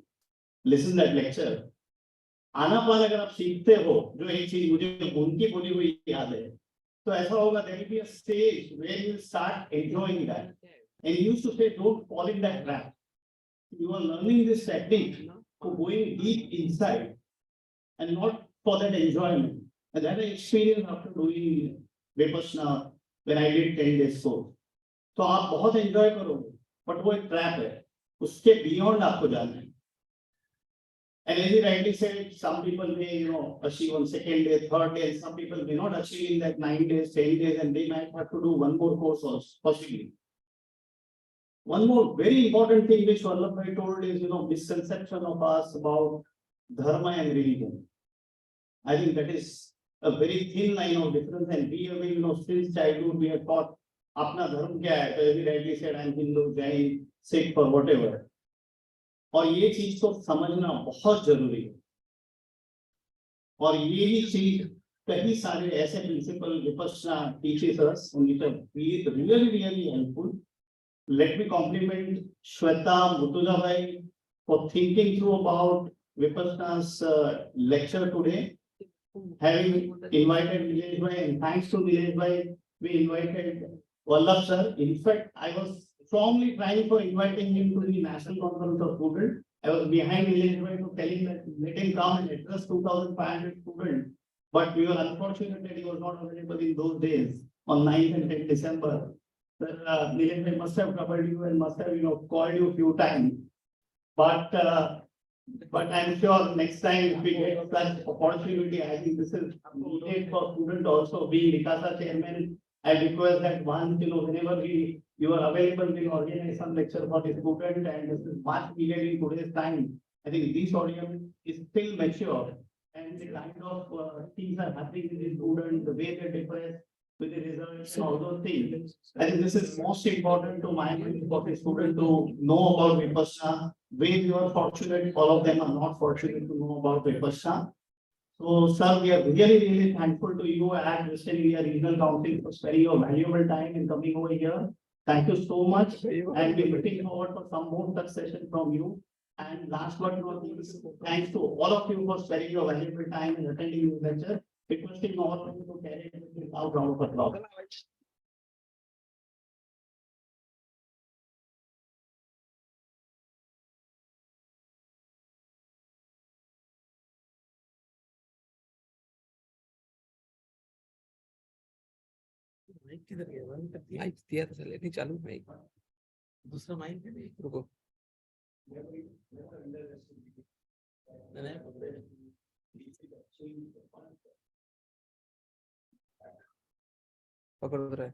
listen that lecture. आनापान अगर आप सीखते हो, जो एक चीज मुझे उनकी बोली हुई याद है, तो ऐसा होगा, there will be a stage where you will start enjoying that. And he used to say, don't fall in that trap. You are learning this technique for going deep inside and not for that enjoyment. And that I experienced after doing Vipassana when I did 10 days course. तो आप बहुत enjoy करोगे, but वो एक trap है, उसके beyond आपको जाना है. And as he rightly said, some people may, achieve on second day, third day, and some people may not achieve in that 9 days, 10 days, and they might have to do one more course also, possibly. One more very important thing which Vallabh bhai told is, misconception of us about dharma and religion. I think that is a very thin line of difference, and we have, since childhood we are taught, apna dharma kya hai? So he rightly said, I'm Hindu, Jain, Sikh or whatever. और ये चीज को समझना बहुत जरूरी है. और ये ही चीज कई सारे ऐसे principal Vipassana teachers us, and it has been really helpful. Let me compliment Shweta Murtuza bhai for thinking through about Vipassana's lecture today. Having invited Nilesh bhai, and thanks to Nilesh bhai, we invited Vallabh sir. In fact, I was strongly trying for inviting him to the National Conference of Students. I was behind Nilesh bhai to tell him that let him come and address 2,500 students. But we were unfortunate that he was not available in those days on 9th and 10th December. Nilesh bhai must have covered you and must have, called you a few times. But I'm sure next time if we get such opportunity, I think this is needed for students also. Being Vipassana chairman, I request that once, whenever you are available, we organize some lecture for the student, and this is much needed in today's time. I think this audience is still mature, and the kind of things are happening with the students, the way they depress with the results and all those things. I think this is most important to my mind for the student to know about Vipassana. Where you are fortunate, all of them are not fortunate to know about Vipassana. So, sir, we are really thankful to you and Western India Regional Council for sparing your valuable time in coming over here. Thank you so much, and we're looking forward for some more succession from you. And last but not least, thanks to all of you for sparing your valuable time and attending this lecture. requesting all of you to carry it without round of applause. Mic किधर गया? Mic दिया था चले नहीं चालू mic दूसरा mic है नहीं रुको पकड़ रहा है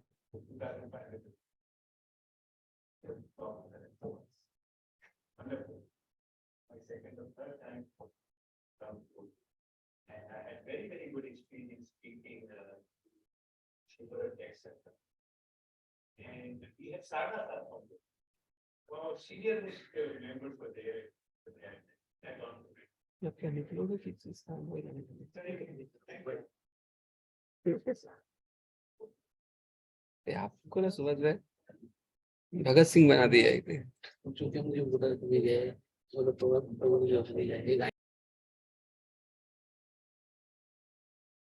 And I had very, very good experience speaking and we had started that from there. Well, senior members were there. क्या निकलोगे किस स्थान में आपको ना समझ में भगत सिंह बना दिया एक जो कि मुझे बोला तो मुझे